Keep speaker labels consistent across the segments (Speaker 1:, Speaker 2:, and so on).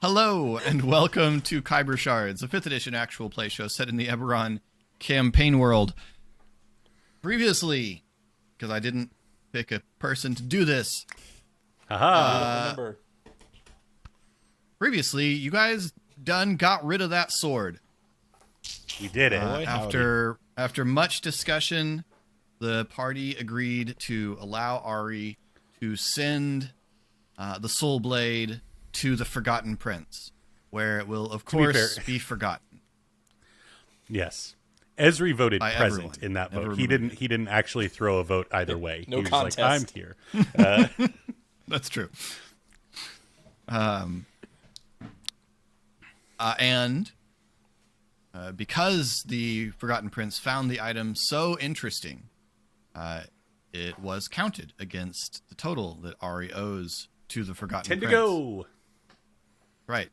Speaker 1: Hello, and welcome to Khyber Shards, a 5th edition actual play show set in the Eberron campaign world. Previously, because I didn't pick a person to do this.
Speaker 2: I don't remember.
Speaker 1: Previously, you guys done got rid of that sword.
Speaker 2: We did it.
Speaker 1: After much discussion, the party agreed to allow Ari to send the Soul Blade to the Forgotten Prince, where it will, of course, be forgotten.
Speaker 2: Yes. Esri voted
Speaker 1: By
Speaker 2: present
Speaker 1: everyone.
Speaker 2: in that vote.
Speaker 1: Everyone.
Speaker 2: He didn't actually throw a vote either way.
Speaker 3: No
Speaker 2: he was
Speaker 3: contest.
Speaker 2: like, I'm here.
Speaker 1: That's true. And because the Forgotten Prince found the item so interesting, it was counted against the total that Ari owes to the Forgotten
Speaker 2: 10 to
Speaker 1: Prince.
Speaker 2: go.
Speaker 1: Right.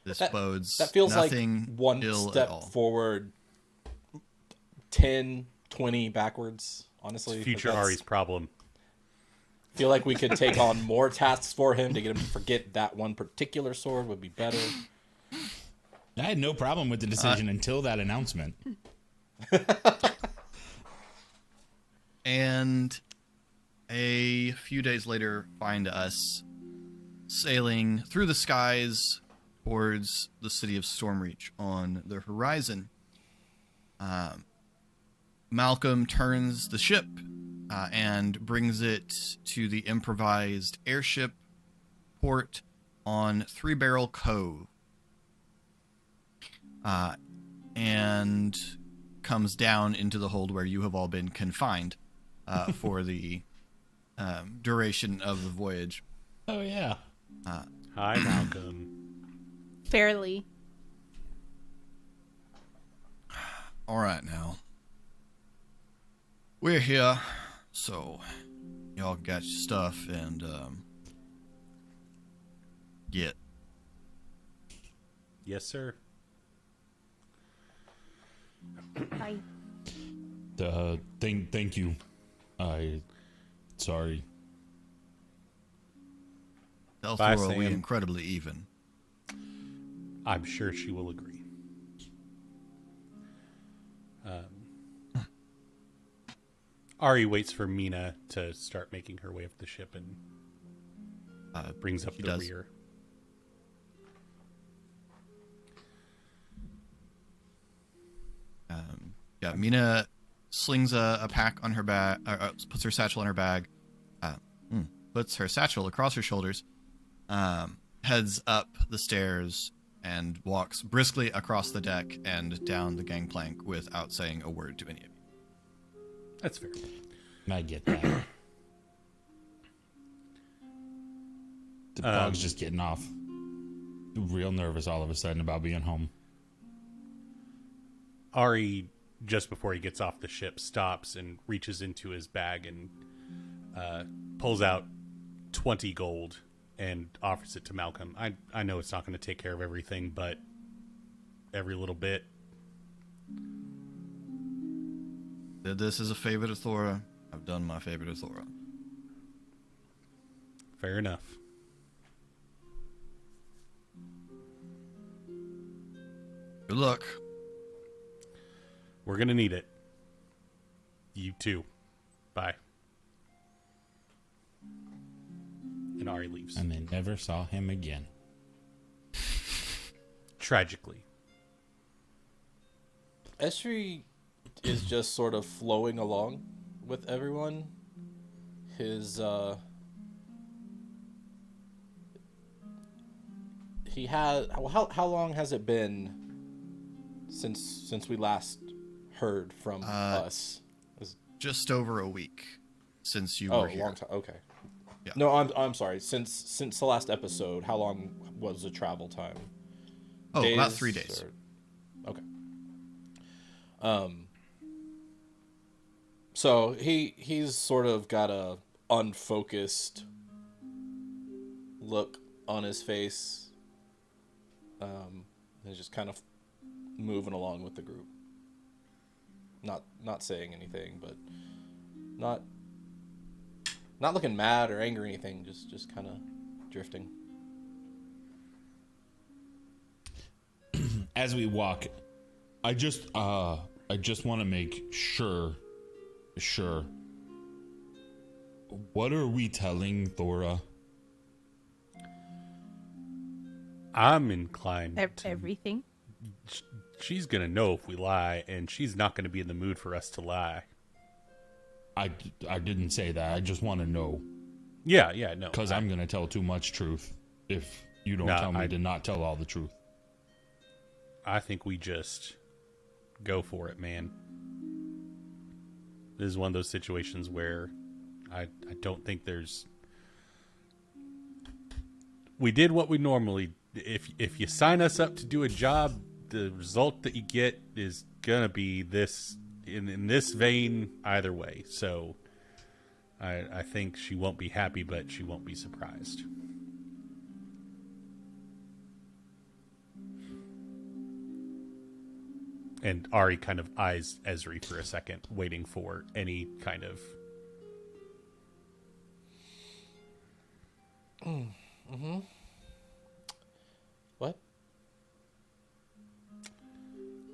Speaker 1: This bodes
Speaker 3: That feels like
Speaker 1: nothing
Speaker 3: one
Speaker 1: ill
Speaker 3: step
Speaker 1: at all.
Speaker 3: forward, 10, 20 backwards, honestly.
Speaker 2: Future Ari's problem.
Speaker 3: I feel like we could take on more tasks for him to get him to forget that one particular sword would be better.
Speaker 4: I had no problem with the decision until that announcement.
Speaker 1: And a few days later, find us sailing through the skies towards the city of Stormreach on the horizon. Malcolm turns the ship and brings it to the improvised airship port on Three Barrel Cove. And comes down into the hold where you have all been confined for the duration of the voyage.
Speaker 4: Oh, yeah.
Speaker 2: Hi, Malcolm.
Speaker 5: Fairly.
Speaker 1: All right, now. We're here, so y'all got your stuff and get.
Speaker 2: Yes, sir.
Speaker 5: Hi.
Speaker 4: Thank you. Sorry.
Speaker 1: Tell
Speaker 2: Bye,
Speaker 1: Thora we
Speaker 2: Sam.
Speaker 1: incredibly even.
Speaker 2: I'm sure she will agree. Ari waits for Mina to start making her way up the ship and brings up
Speaker 1: she
Speaker 2: the
Speaker 1: does.
Speaker 2: rear.
Speaker 1: Yeah, Mina slings a pack on her back, puts her satchel in her bag, puts her satchel across her shoulders, heads up the stairs, and walks briskly across the deck and down the gangplank without saying a word to any of you.
Speaker 2: That's fair.
Speaker 4: I get that. The dog's just getting off. Real nervous all of a sudden about being home.
Speaker 2: Ari, just before he gets off the ship, stops and reaches into his bag and pulls out 20 gold and offers it to Malcolm. I know it's not going to take care of everything, but every little bit.
Speaker 1: Did this as a favor to Thora. I've done my favor to Thora.
Speaker 2: Fair enough.
Speaker 1: Good luck.
Speaker 2: We're going to need it. You too. Bye. And Ari leaves.
Speaker 4: And they never saw him again.
Speaker 2: Tragically.
Speaker 3: Esri is just sort of flowing along with everyone. His he had how long has it been since we last heard from us?
Speaker 1: Just over a week since you
Speaker 3: Oh,
Speaker 1: were
Speaker 3: a
Speaker 1: here.
Speaker 3: long time. Okay.
Speaker 1: Yeah.
Speaker 3: No, I'm sorry. Since the last episode, how long was the travel time?
Speaker 1: Oh, about 3 days.
Speaker 3: Okay. So he's sort of got a unfocused look on his face. He's just kind of moving along with the group. Not saying anything, but not looking mad or angry or anything. Just kind of drifting.
Speaker 4: as we walk, I just want to make sure. What are we telling Thora?
Speaker 2: I'm inclined to,
Speaker 5: Everything.
Speaker 2: she's going to know if we lie, and she's not going to be in the mood for us to lie.
Speaker 4: I didn't say that. I just want to know.
Speaker 2: Yeah, no.
Speaker 4: Because I'm going to tell too much truth if you don't
Speaker 2: No,
Speaker 4: tell me to not tell all the truth.
Speaker 2: I think we just go for it, man. This is one of those situations where I don't think there's... We did what we normally... If you sign us up to do a job, the result that you get is going to be this... In this vein, either way. So I think she won't be happy, but she won't be surprised. And Ari kind of eyes Ezri for a second, waiting for any kind of...
Speaker 3: What?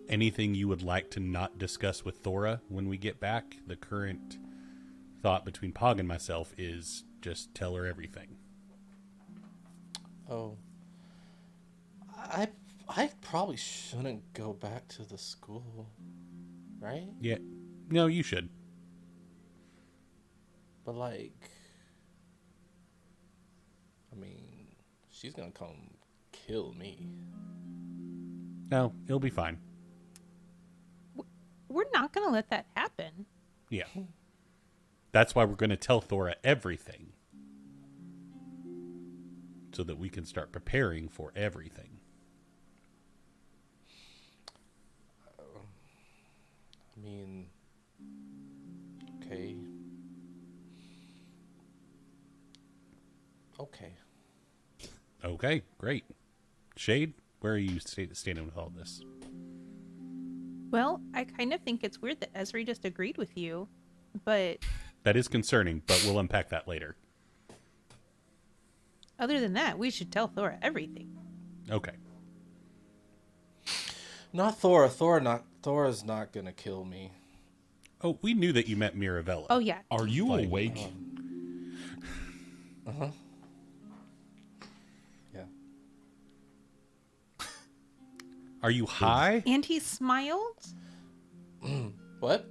Speaker 2: Anything you would like to not discuss with Thora when we get back? The current thought between Pog and myself is just tell her everything.
Speaker 3: Oh. I probably shouldn't go back to the school, right?
Speaker 2: Yeah. No, you should.
Speaker 3: But like, I mean, she's gonna come kill me.
Speaker 2: No, it'll be fine.
Speaker 5: We're not going to let that happen.
Speaker 2: Yeah. That's why we're going to tell Thora everything. So that we can start preparing for everything.
Speaker 3: I mean, okay. Okay.
Speaker 2: Okay, great. Shade, where are you standing with all this?
Speaker 5: Well, I kind of think it's weird that Ezri just agreed with you, but
Speaker 2: That is concerning, but we'll unpack that later.
Speaker 5: other than that, we should tell Thora everything.
Speaker 2: Okay.
Speaker 3: Not Thora. Thora's not gonna kill me.
Speaker 2: Oh, we knew that you met Mirabella.
Speaker 5: Oh, yeah.
Speaker 4: Are you awake?
Speaker 3: Yeah.
Speaker 2: Are you high?
Speaker 5: And he smiled?
Speaker 3: What?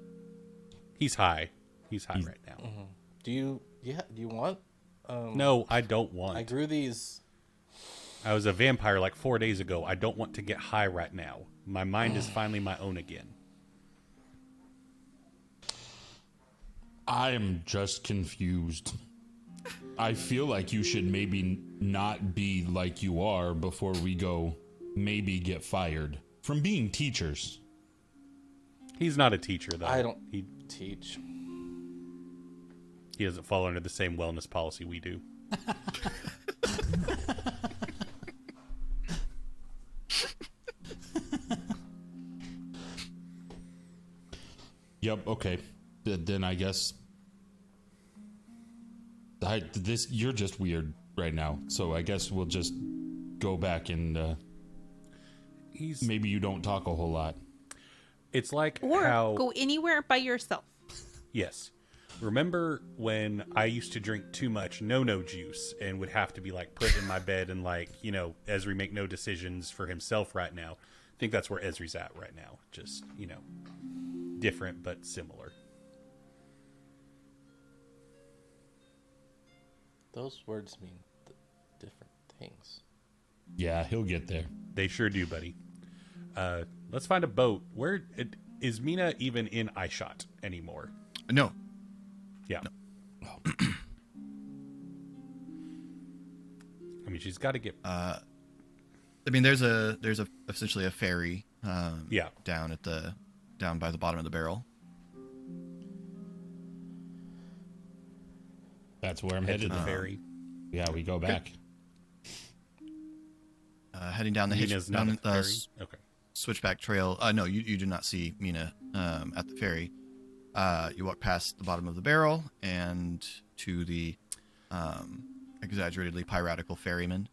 Speaker 2: He's high. He's high right now.
Speaker 3: Do you want?
Speaker 2: No, I don't want.
Speaker 3: I grew these.
Speaker 2: I was a vampire like 4 days ago. I don't want to get high right now. My mind is finally my own again.
Speaker 4: I am just confused. I feel like you should maybe not be like you are before we go maybe get fired from being teachers.
Speaker 2: He's not a teacher, though.
Speaker 3: I don't
Speaker 2: He
Speaker 3: teach.
Speaker 2: doesn't fall under the same wellness policy we do.
Speaker 4: Yep, okay. Then I guess you're just weird right now. So I guess we'll just go back and maybe you don't talk a whole lot.
Speaker 2: It's like
Speaker 5: Or
Speaker 2: how...
Speaker 5: go anywhere by yourself.
Speaker 2: Yes. Remember when I used to drink too much no-no juice and would have to be like put in my bed and like, you know, Ezri make no decisions for himself right now. I think that's where Ezri's at right now. Just, you know, different but similar.
Speaker 3: Those words mean different things.
Speaker 4: Yeah, he'll get there.
Speaker 2: They sure do, buddy. Let's find a boat. Is Mina even in eyeshot anymore?
Speaker 1: No.
Speaker 2: Yeah.
Speaker 4: No.
Speaker 2: I mean, she's got to get...
Speaker 1: I mean, there's essentially a ferry.
Speaker 2: Yeah.
Speaker 1: Down by the bottom of the barrel.
Speaker 4: That's where I'm
Speaker 2: head to
Speaker 4: headed.
Speaker 2: the ferry.
Speaker 4: Yeah, we go back.
Speaker 1: Heading down the
Speaker 2: Mina's not at the ferry? Okay.
Speaker 1: Switchback trail. No, you do not see Mina at the ferry. You walk past the bottom of the barrel and to the exaggeratedly piratical ferryman.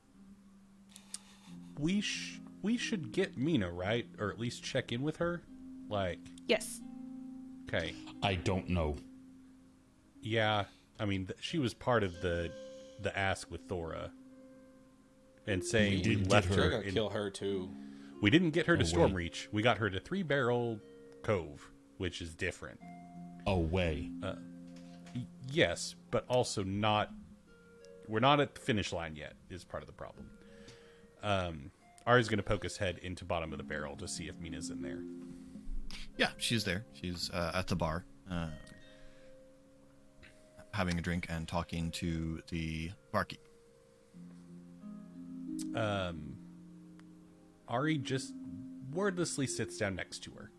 Speaker 2: we should get Mina, right? Or at least check in with her? Like,
Speaker 5: Yes.
Speaker 2: okay.
Speaker 4: I don't know.
Speaker 2: Yeah, I mean, she was part of the ask with Thora. And saying we
Speaker 4: did
Speaker 2: left
Speaker 4: get
Speaker 3: They're
Speaker 2: her.
Speaker 3: gonna kill her too.
Speaker 2: We didn't get her to
Speaker 4: Oh,
Speaker 2: Stormreach. We got her to Three Barrel Cove, which is different.
Speaker 4: Away.
Speaker 2: Yes, but also not. We're not at the finish line yet. Is part of the problem. Ari's going to poke his head into bottom of the barrel to see if Mina's in there.
Speaker 1: Yeah, she's there. She's at the bar, having a drink and talking to the barkeep.
Speaker 2: Ari just wordlessly sits down next to her.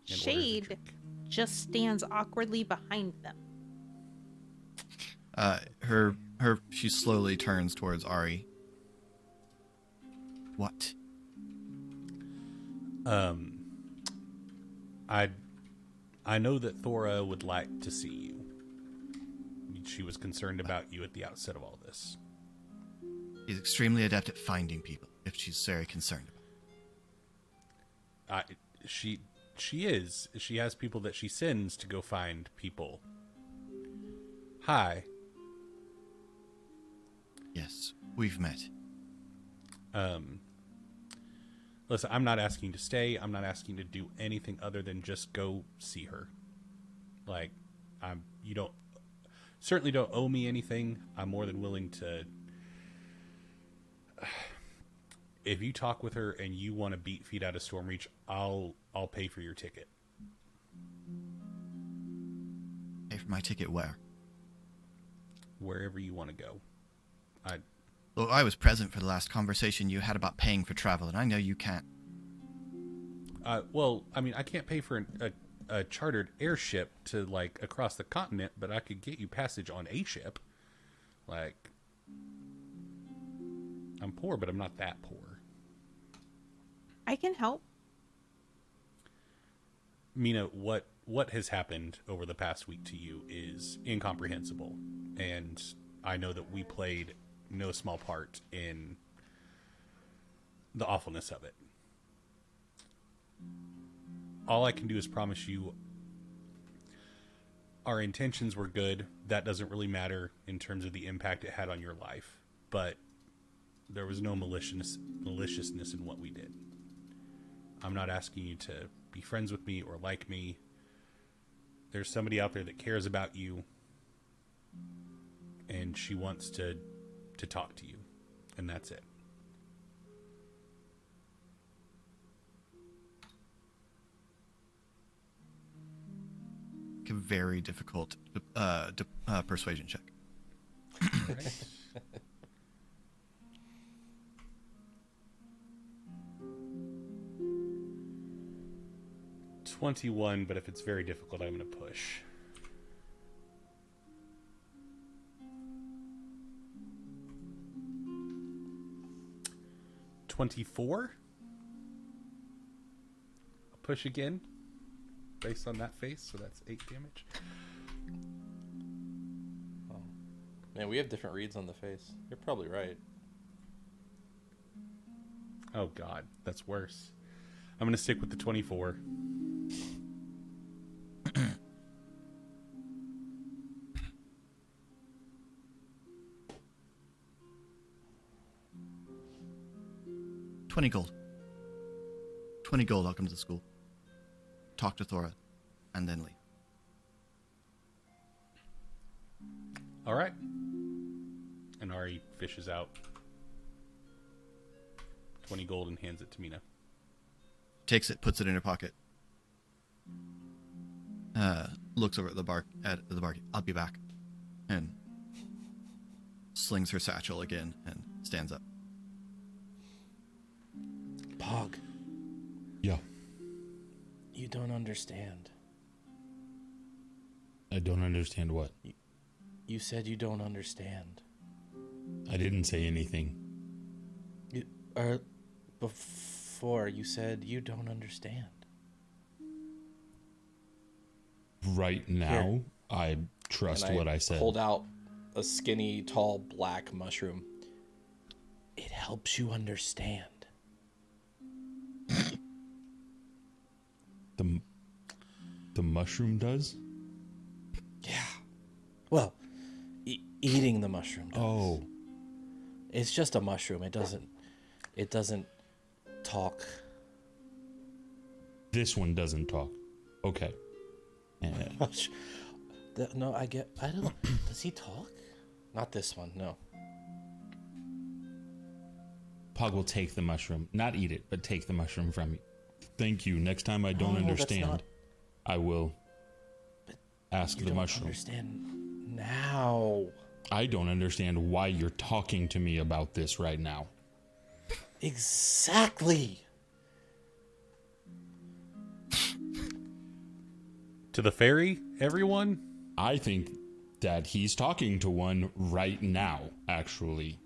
Speaker 2: And orders a
Speaker 5: Shade
Speaker 2: drink.
Speaker 5: just stands awkwardly behind them.
Speaker 1: She slowly turns towards Ari. What?
Speaker 2: I know that Thora would like to see you. She was concerned about you at the outset of all this.
Speaker 1: She's extremely adept at finding people, if she's very concerned about.
Speaker 2: She is. She has people that she sends to go find people. Hi.
Speaker 1: Yes, we've met.
Speaker 2: Listen, I'm not asking to stay. I'm not asking to do anything other than just go see her. Like, you don't certainly don't owe me anything. I'm more than willing to. If you talk with her and you want to beat feet out of Stormreach, I'll pay for your ticket.
Speaker 1: Pay for my ticket where?
Speaker 2: Wherever you want to go.
Speaker 1: Well, I was present for the last conversation you had about paying for travel, and I know you can't.
Speaker 2: Well, I mean, I can't pay for a chartered airship to, like, across the continent, but I could get you passage on a ship. Like, I'm poor, but I'm not that poor.
Speaker 5: I can help.
Speaker 2: Mina, what has happened over the past week to you is incomprehensible, and I know that we played no small part in the awfulness of it. All I can do is promise you our intentions were good. That doesn't really matter in terms of the impact it had on your life, but there was no maliciousness in what we did. I'm not asking you to be friends with me or like me. There's somebody out there that cares about you, and she wants to talk to you, and that's it.
Speaker 1: A very difficult persuasion check.
Speaker 2: Right? 21, but if it's very difficult, I'm going to push. $24. I'll push again, based on that face, so that's 8 damage.
Speaker 3: Oh. Man, we have different reads on the face. You're probably right.
Speaker 2: Oh god, that's worse. I'm going to stick with the 24.
Speaker 1: $20 gold. 20 gold, I'll come to the school. Talk to Thora, and then leave.
Speaker 2: All right. And Ari fishes out 20 gold and hands it to Mina.
Speaker 1: Takes it, puts it in her pocket. Looks over at the bar. I'll be back, and slings her satchel again and stands up.
Speaker 3: Pog,
Speaker 4: Yeah.
Speaker 3: you don't understand.
Speaker 4: I don't understand what.
Speaker 3: You said you don't understand.
Speaker 4: I didn't say anything.
Speaker 3: Before you said you don't understand.
Speaker 4: Right now,
Speaker 3: Here.
Speaker 4: I trust
Speaker 3: And
Speaker 4: what I said.
Speaker 3: Hold out a skinny, tall, black mushroom. helps you understand.
Speaker 4: The mushroom does?
Speaker 3: Yeah. Well, eating the mushroom does.
Speaker 4: Oh.
Speaker 3: It's just a mushroom. It doesn't talk.
Speaker 4: This one doesn't talk. Okay.
Speaker 3: No, I don't. Does he talk? Not this one. No.
Speaker 4: Pog will take the mushroom. Not eat it, but take the mushroom from you. Thank you. Next time I don't
Speaker 3: No, that's
Speaker 4: understand,
Speaker 3: not-
Speaker 4: I will ask
Speaker 3: You
Speaker 4: the
Speaker 3: don't
Speaker 4: mushroom.
Speaker 3: understand now.
Speaker 4: I don't understand why you're talking to me about this right now.
Speaker 3: Exactly.
Speaker 2: To the fairy, everyone?
Speaker 4: I think that he's talking to one right now, actually.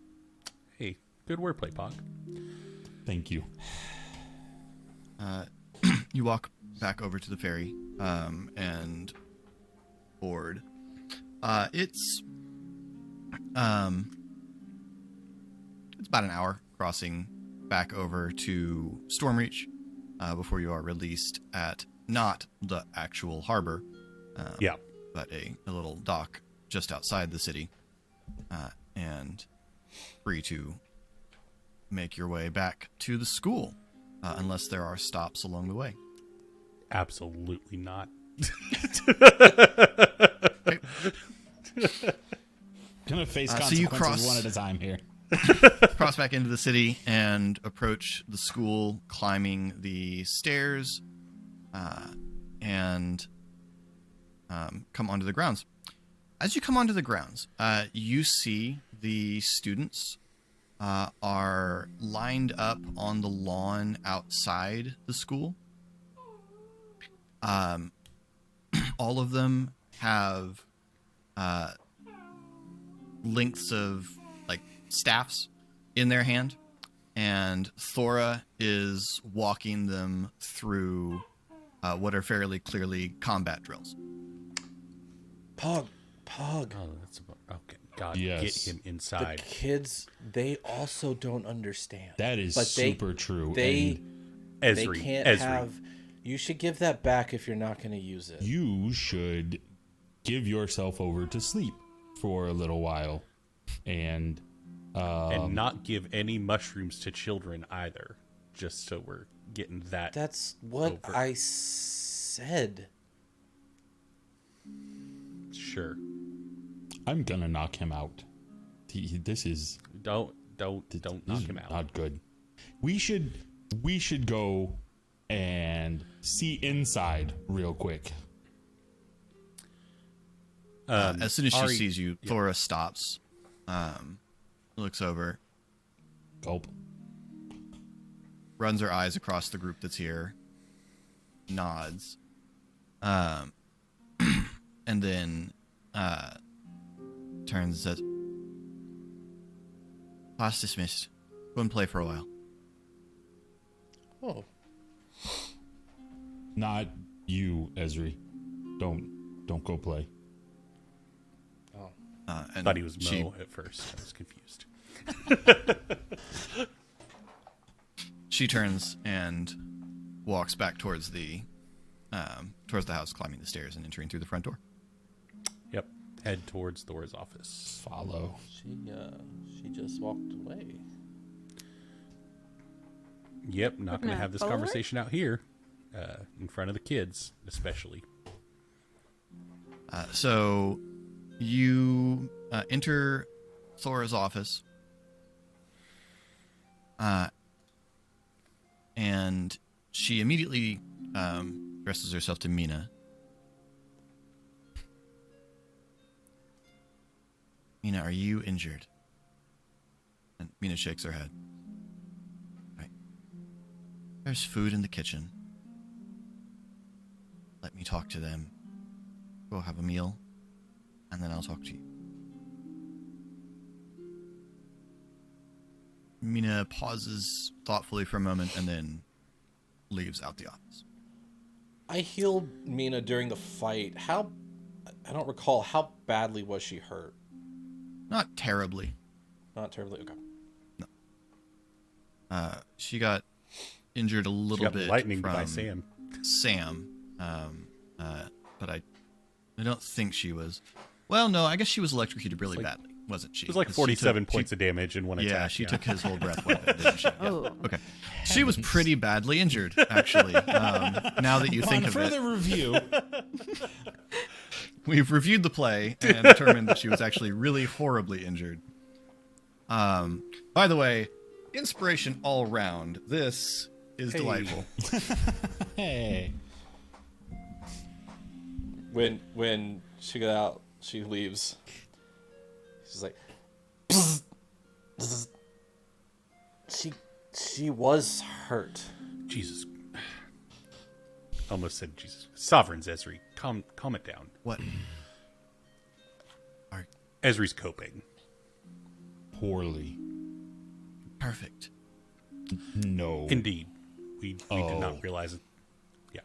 Speaker 2: Hey, good wordplay, Pog.
Speaker 4: Thank you.
Speaker 1: You walk back over to the ferry and board. It's about an hour crossing back over to Stormreach before you are released at not the actual harbor,
Speaker 2: Yeah.
Speaker 1: but a little dock just outside the city, and free to make your way back to the school, unless there are stops along the way.
Speaker 2: Absolutely not.
Speaker 4: Gonna face
Speaker 1: so you
Speaker 4: consequences one at a time here.
Speaker 1: Cross back into the city and approach the school, climbing the stairs, and come onto the grounds. As you come onto the grounds, you see the students are lined up on the lawn outside the school. All of them have lengths of staffs in their hand, and Thora is walking them through what are fairly clearly combat drills.
Speaker 3: Pog.
Speaker 2: Oh, that's about, okay. God,
Speaker 4: Yes.
Speaker 2: get him
Speaker 3: The
Speaker 2: inside.
Speaker 3: kids, they also don't understand.
Speaker 4: That is
Speaker 3: But
Speaker 4: super true.
Speaker 3: They
Speaker 2: Esri.
Speaker 3: can't
Speaker 2: Esri.
Speaker 3: have. You should give that back if you're not going to use it.
Speaker 4: You should give yourself over to sleep for a little while, and
Speaker 2: not give any mushrooms to children either. Just so we're getting that.
Speaker 3: That's what
Speaker 2: over.
Speaker 3: I said.
Speaker 2: Sure.
Speaker 4: I'm gonna knock him out. This is
Speaker 2: Don't knock him out.
Speaker 4: not good. We should go and see inside real quick.
Speaker 1: As soon as she
Speaker 2: Ari-
Speaker 1: sees you, Thora stops, looks over,
Speaker 4: Gulp.
Speaker 1: runs her eyes across the group that's here, nods, and then turns and says, "Class dismissed. Go and play for a while."
Speaker 3: Oh,
Speaker 4: Not you, Esri. Don't go play.
Speaker 1: And
Speaker 2: Thought he was
Speaker 1: she,
Speaker 2: Mo at first. I was confused.
Speaker 1: she turns and walks back towards the house, climbing the stairs and entering through the front door.
Speaker 2: Yep. Head towards Thor's office.
Speaker 4: Follow.
Speaker 3: she just walked away.
Speaker 2: Yep. Not going to
Speaker 5: gonna
Speaker 2: have this
Speaker 5: follow her?
Speaker 2: conversation out here, in front of the kids, especially.
Speaker 1: So you enter Thora's office, and she immediately addresses herself to Mina. Mina, are you injured? And Mina shakes her head. Right. There's food in the kitchen. Let me talk to them. Go have a meal, and then I'll talk to you. Mina pauses thoughtfully for a moment and then leaves out the office.
Speaker 3: I healed Mina during the fight. I don't recall, how badly was she hurt?
Speaker 1: Not terribly.
Speaker 3: Not terribly. Okay.
Speaker 1: She got injured a
Speaker 2: She
Speaker 1: little
Speaker 2: got
Speaker 1: bit
Speaker 2: lightning
Speaker 1: from
Speaker 2: by Sam.
Speaker 1: Sam, but I don't think she was. Well, no, I guess she was electrocuted really badly, wasn't she?
Speaker 2: It was like
Speaker 1: 'Cause
Speaker 2: 47
Speaker 1: she
Speaker 2: points of damage in one attack.
Speaker 1: Yeah, she took his whole breath weapon, didn't she? Yeah.
Speaker 5: Oh.
Speaker 1: Okay. She was pretty badly injured, actually. Now that you think
Speaker 4: On
Speaker 1: of
Speaker 4: further
Speaker 1: it,
Speaker 4: review,
Speaker 1: we've reviewed the play and determined that she was actually really horribly injured. By the way, inspiration all round. This is delightful.
Speaker 4: hey,
Speaker 3: When she got out, she leaves. She's like, she was hurt.
Speaker 2: Jesus. Almost said Jesus. Sovereigns, Ezri. Calm it down.
Speaker 1: What?
Speaker 2: Ezri's coping.
Speaker 4: poorly.
Speaker 1: Perfect.
Speaker 4: No.
Speaker 2: Indeed. We did
Speaker 4: Oh.
Speaker 2: not realize it. Yeah.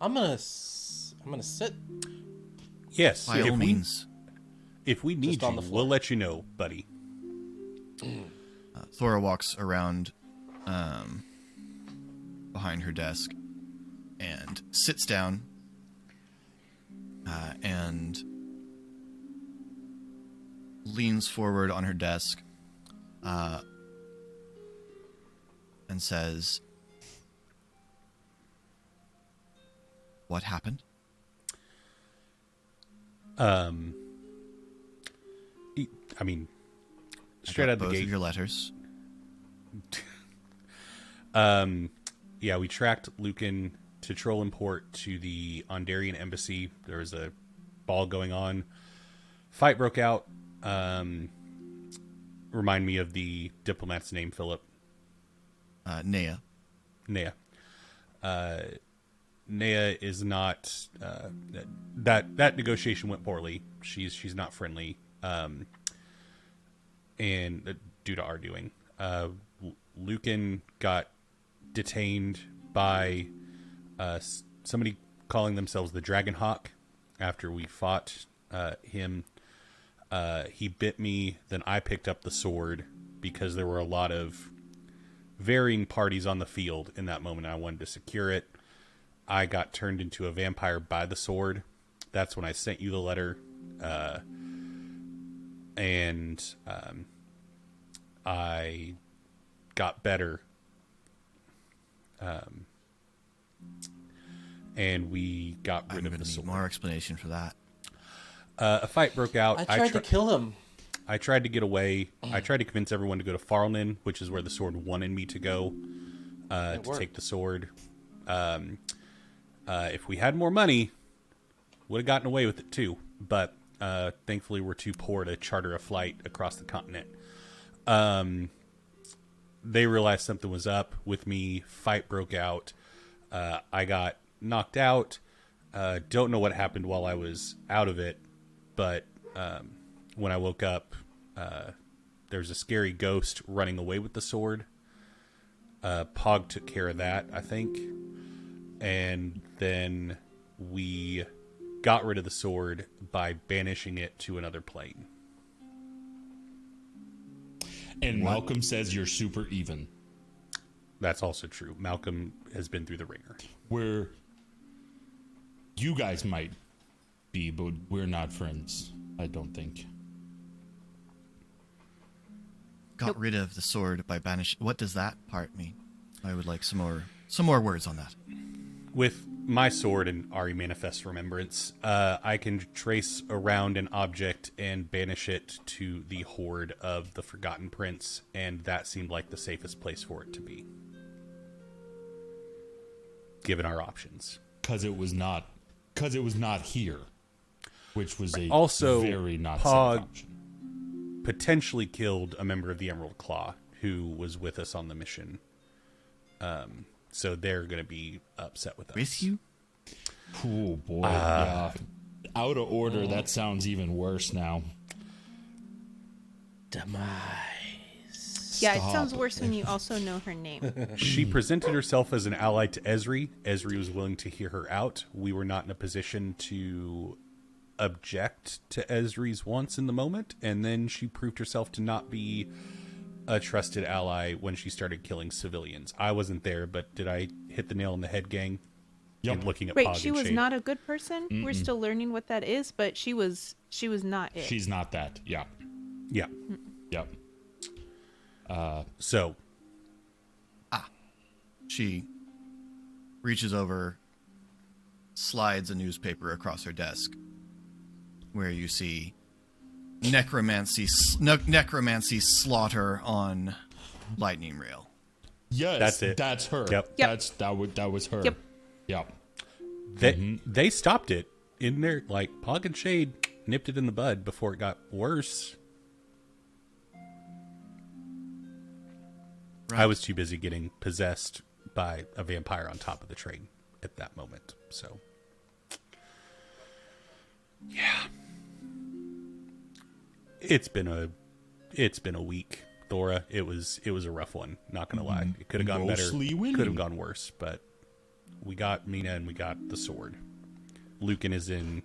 Speaker 3: I'm gonna sit.
Speaker 2: Yes.
Speaker 1: By all means.
Speaker 2: If we need
Speaker 3: Just on
Speaker 2: you,
Speaker 3: the floor.
Speaker 2: we'll let you know, buddy.
Speaker 1: Thora walks around behind her desk and sits down and leans forward on her desk and says, "What happened?"
Speaker 2: I mean,
Speaker 1: I
Speaker 2: straight
Speaker 1: got
Speaker 2: out the
Speaker 1: both
Speaker 2: gate.
Speaker 1: of your letters.
Speaker 2: Yeah, we tracked Lucan to Trollimport to the Ondarian embassy. There was a ball going on. Fight broke out. Remind me of the diplomat's name, Philip.
Speaker 1: Nea.
Speaker 2: Nea. Nea is not. That negotiation went poorly. She's not friendly. And due to our doing, Lucan got detained by somebody calling themselves the Dragonhawk after we fought him. He bit me, then I picked up the sword because there were a lot of varying parties on the field in that moment. I wanted to secure it. I got turned into a vampire by the sword. That's when I sent you the letter. And I got better. And we got
Speaker 1: I'm
Speaker 2: rid
Speaker 1: going
Speaker 2: of
Speaker 1: to
Speaker 2: the
Speaker 1: need
Speaker 2: sword.
Speaker 1: more explanation for that.
Speaker 2: A fight broke out.
Speaker 3: I tried to kill him.
Speaker 2: I tried to get away. I tried to convince everyone to go to Farlnin, which is where the sword wanted me to go to
Speaker 3: worked.
Speaker 2: take the sword. If we had more money, would have gotten away with it too. But thankfully, we're too poor to charter a flight across the continent. They realized something was up with me. Fight broke out. I got knocked out. Don't know what happened while I was out of it, but when I woke up, there's a scary ghost running away with the sword. Pog took care of that, I think. And then we got rid of the sword by banishing it to another plane.
Speaker 4: And Malcolm says you're super even.
Speaker 2: That's also true. Malcolm has been through the ringer.
Speaker 4: Where you guys might be, but we're not friends, I don't think.
Speaker 1: Got rid of the sword by banish. What does that part mean? I would like some more words on that.
Speaker 2: With my sword and Ari Manifest Remembrance, I can trace around an object and banish it to the horde of the Forgotten Prince, and that seemed like the safest place for it to be, given our options.
Speaker 4: Because it was not here, which was a
Speaker 2: Also,
Speaker 4: very not safe
Speaker 2: Pog
Speaker 4: option.
Speaker 2: potentially killed a member of the Emerald Claw who was with us on the mission. So they're going to be upset with us.
Speaker 1: With you?
Speaker 4: Oh boy, yeah. Out of order. That sounds even worse now.
Speaker 3: Demise.
Speaker 5: Yeah, it
Speaker 4: Stop.
Speaker 5: sounds worse when you also know her name.
Speaker 2: She presented herself as an ally to Ezri. Ezri was willing to hear her out. We were not in a position to object to Ezri's wants in the moment, and then she proved herself to not be a trusted ally when she started killing civilians. I wasn't there, but did I hit the nail on the head, gang?
Speaker 4: Yep.
Speaker 2: In looking at
Speaker 5: Wait,
Speaker 2: Pog
Speaker 5: she
Speaker 2: and
Speaker 5: was
Speaker 2: Shade.
Speaker 5: not a good person. We're still learning what that is, but she was not it.
Speaker 4: She's not that. Yeah.
Speaker 2: Yeah.
Speaker 4: Yep.
Speaker 2: So
Speaker 1: She reaches over, slides a newspaper across her desk, where you see necromancy slaughter on lightning rail.
Speaker 4: Yes,
Speaker 2: That's it.
Speaker 4: That's her.
Speaker 2: Yep.
Speaker 4: That was her.
Speaker 5: Yep.
Speaker 4: Yep.
Speaker 2: they stopped it in there. Like Pog and Shade nipped it in the bud before it got worse.
Speaker 1: Right.
Speaker 2: I was too busy getting possessed by a vampire on top of the train at that moment. So, yeah, it's been a week, Thora. It was a rough one. Not gonna lie, it could have gone
Speaker 4: Mostly
Speaker 2: better.
Speaker 4: winning.
Speaker 2: Could have gone worse, but we got Mina and we got the sword. Lucan is in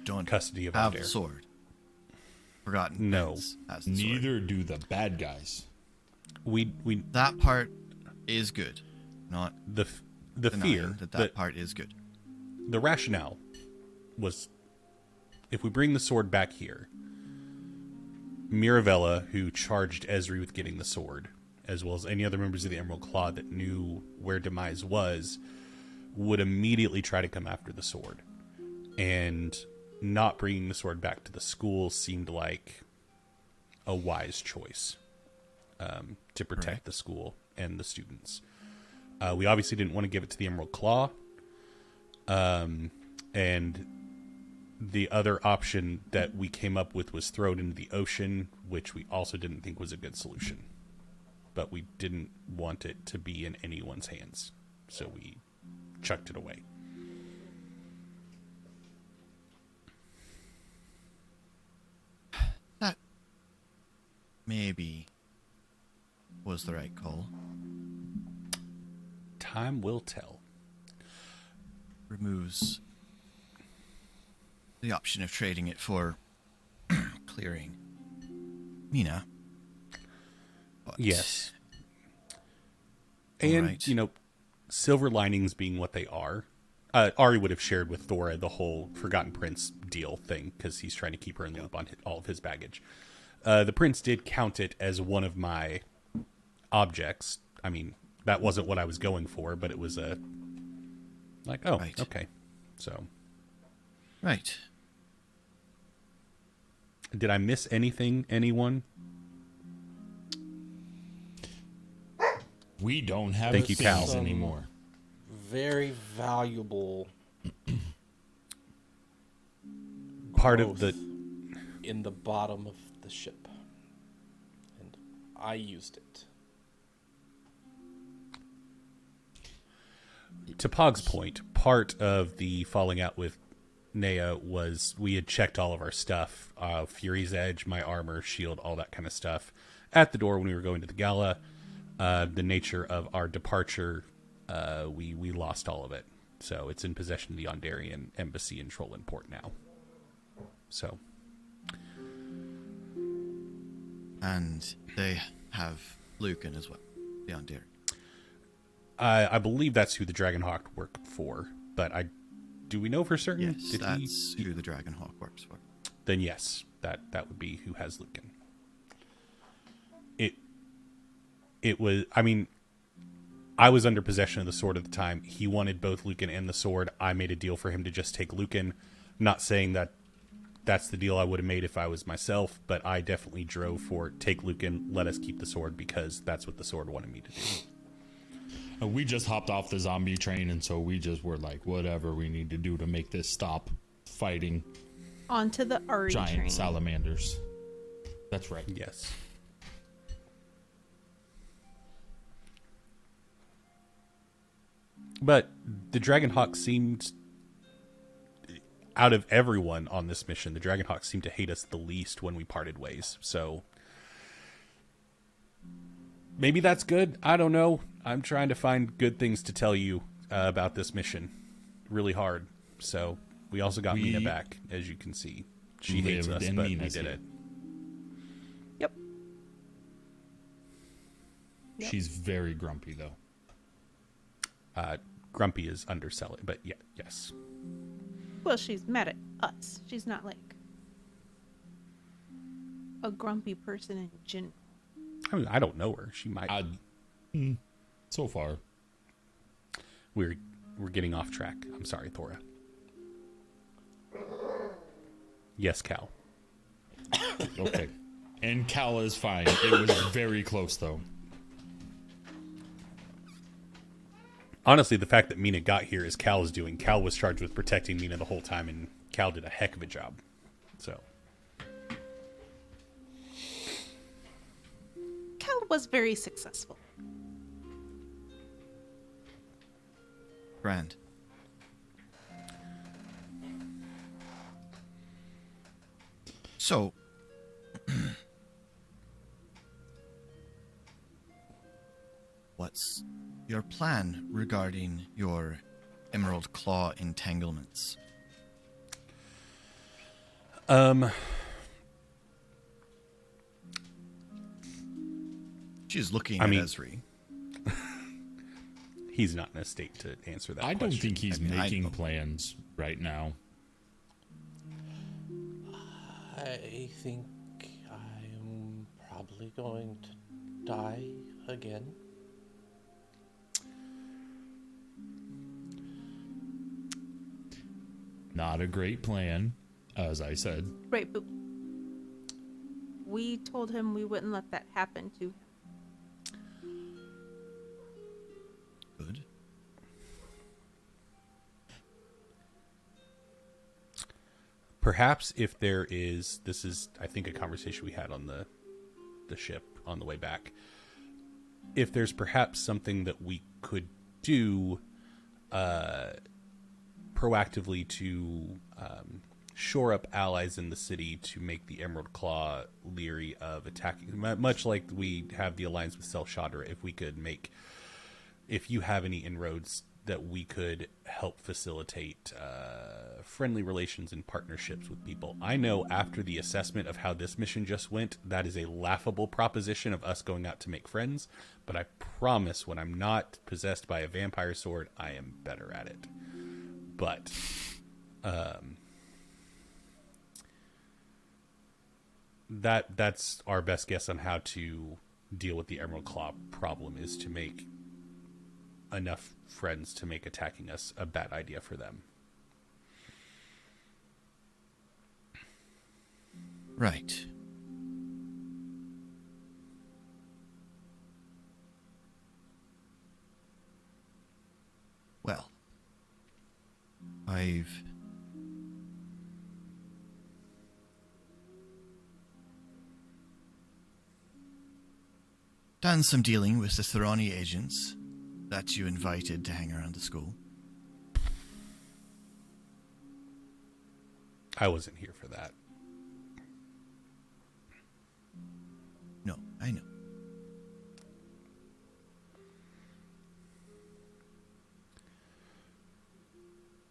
Speaker 1: Don't
Speaker 2: custody of
Speaker 1: have
Speaker 2: Adair.
Speaker 1: the sword. Forgotten.
Speaker 2: No.
Speaker 1: Prince has the sword.
Speaker 4: Neither do the bad guys.
Speaker 2: We
Speaker 1: That part is good. Not
Speaker 2: the
Speaker 1: denying
Speaker 2: fear
Speaker 1: that part is good.
Speaker 2: the rationale was, if we bring the sword back here, Mirabella, who charged Esri with getting the sword, as well as any other members of the Emerald Claw that knew where Demise was, would immediately try to come after the sword. And not bringing the sword back to the school seemed like a wise choice to protect the school and the students. We obviously didn't want to give it to the Emerald Claw. And the other option that we came up with was throw it into the ocean, which we also didn't think was a good solution. But we didn't want it to be in anyone's hands, so we chucked it away.
Speaker 1: That maybe was the right call.
Speaker 2: Time will tell.
Speaker 1: Removes the option of trading it for clearing Mina. But
Speaker 2: Yes. And,
Speaker 1: right.
Speaker 2: you know, silver linings being what they are. Ari would have shared with Thora the whole Forgotten Prince deal thing, because he's trying to keep her in the loop on all of his baggage. The prince did count it as one of my objects. I mean, that wasn't what I was going for, but it was a... Like, oh,
Speaker 1: Right.
Speaker 2: okay. So,
Speaker 1: Right.
Speaker 2: did I miss anything, anyone?
Speaker 4: We don't have
Speaker 2: Thank you, Cal.
Speaker 4: things anymore.
Speaker 3: Very valuable
Speaker 2: Part of
Speaker 3: growth
Speaker 2: the...
Speaker 3: in the bottom of the ship, and I used it.
Speaker 2: To Pog's point, part of the falling out with Nea was we had checked all of our stuff, Fury's Edge, my armor, shield, all that kind of stuff, at the door when we were going to the gala. The nature of our departure, we lost all of it. So it's in possession of the Ondarian embassy in Trollin Port now. So,
Speaker 1: And they have Lucan as well, the Ondarian.
Speaker 2: I believe that's who the Dragonhawk worked for, but do we know for certain?
Speaker 1: Yes,
Speaker 2: Did
Speaker 1: that's who the Dragonhawk works for.
Speaker 2: Then yes, that would be who has Lucan. It was, I mean, I was under possession of the sword at the time. He wanted both Lucan and the sword. I made a deal for him to just take Lucan. Not saying that that's the deal I would have made if I was myself, but I definitely drove for take Lucan, let us keep the sword, because that's what the sword wanted me to do.
Speaker 4: We just hopped off the zombie train, and so we just were like, whatever we need to do to make this stop fighting
Speaker 5: Onto the Ari
Speaker 4: giant
Speaker 5: train.
Speaker 4: salamanders. That's right.
Speaker 2: Yes. But the Dragonhawk seemed, out of everyone on this mission, the Dragonhawk seemed to hate us the least when we parted ways. So maybe that's good. I don't know. I'm trying to find good things to tell you about this mission. Really hard. So we also got Mina back, as you can see. She hates
Speaker 4: lived
Speaker 2: us,
Speaker 4: and
Speaker 2: but we
Speaker 4: Mina's
Speaker 2: did
Speaker 4: here.
Speaker 2: it.
Speaker 5: Yep. Yep.
Speaker 4: She's very grumpy, though.
Speaker 2: Grumpy is underselling, but yeah, yes.
Speaker 5: Well, she's mad at us. She's not like a grumpy person in general.
Speaker 2: I mean, I don't know her. She might.
Speaker 4: So far.
Speaker 2: We're getting off track. I'm sorry, Thora. Yes, Cal.
Speaker 4: Okay. And Cal is fine. It was very close, though.
Speaker 2: Honestly, the fact that Mina got here as Cal is doing, Cal was charged with protecting Mina the whole time, and Cal did a heck of a job. So.
Speaker 5: Cal was very successful.
Speaker 1: Grand. So, what's your plan regarding your Emerald Claw entanglements? She's looking at Esri.
Speaker 2: He's not in a state to answer that
Speaker 4: I
Speaker 2: question.
Speaker 4: don't think he's making plans right now.
Speaker 3: I think I'm probably going to die again.
Speaker 4: Not a great plan, as I said.
Speaker 5: Right, but we told him we wouldn't let that happen to him.
Speaker 1: Good.
Speaker 2: Perhaps if there is, this is, I think, a conversation we had on the ship on the way back. If there's perhaps something that we could do proactively to shore up allies in the city to make the Emerald Claw leery of attacking, much like we have the alliance with Self-Shadra, if you have any inroads that we could help facilitate friendly relations and partnerships with people. I know after the assessment of how this mission just went, that is a laughable proposition of us going out to make friends, but I promise when I'm not possessed by a vampire sword, I am better at it. But that's our best guess on how to deal with the Emerald Claw problem, is to make enough friends to make attacking us a bad idea for them.
Speaker 1: Right. Well, I've done some dealing with the Thorani agents that you invited to hang around the school.
Speaker 2: I wasn't here for that.
Speaker 1: No, I know.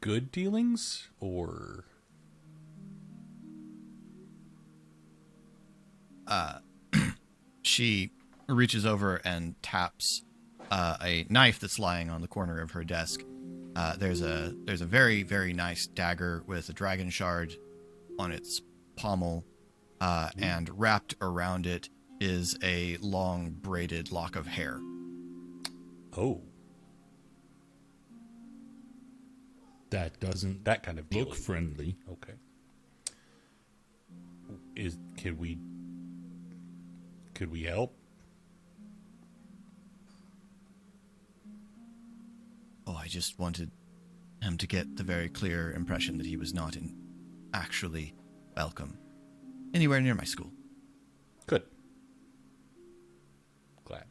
Speaker 2: Good dealings, or
Speaker 1: She reaches over and taps a knife that's lying on the corner of her desk. There's a very, very nice dagger with a dragon shard on its pommel, and wrapped around it is a long braided lock of hair.
Speaker 2: oh,
Speaker 4: That doesn't
Speaker 2: that kind of
Speaker 4: look
Speaker 2: dealing.
Speaker 4: friendly.
Speaker 2: Okay. Could we help?
Speaker 1: Oh, I just wanted him to get the very clear impression that he was not actually welcome anywhere near my school.
Speaker 2: Good. Glad.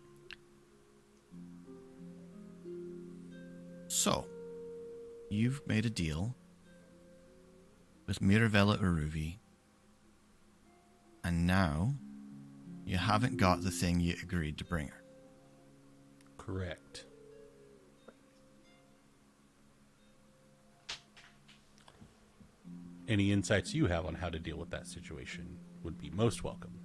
Speaker 1: So, you've made a deal with Mirabella Uruvi, and now you haven't got the thing you agreed to bring her.
Speaker 2: Correct. Any insights you have on how to deal with that situation would be most welcome.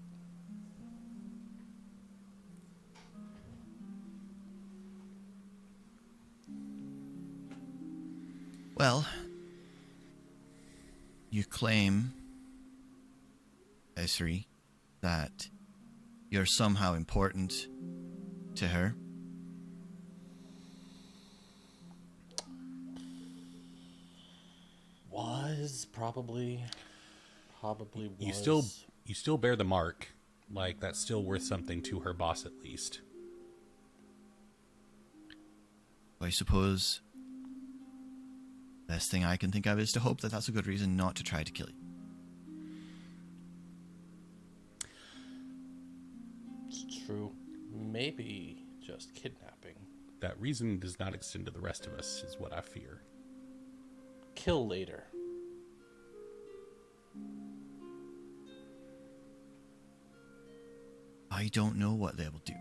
Speaker 1: Well, you claim, Esri, that you're somehow important to her.
Speaker 3: Was probably was.
Speaker 2: You still bear the mark. Like, that's still worth something to her boss, at least.
Speaker 1: I suppose best thing I can think of is to hope that that's a good reason not to try to kill you.
Speaker 3: It's true. Maybe just kidnapping.
Speaker 2: That reason does not extend to the rest of us, is what I fear.
Speaker 3: Kill later.
Speaker 1: I don't know what they will do.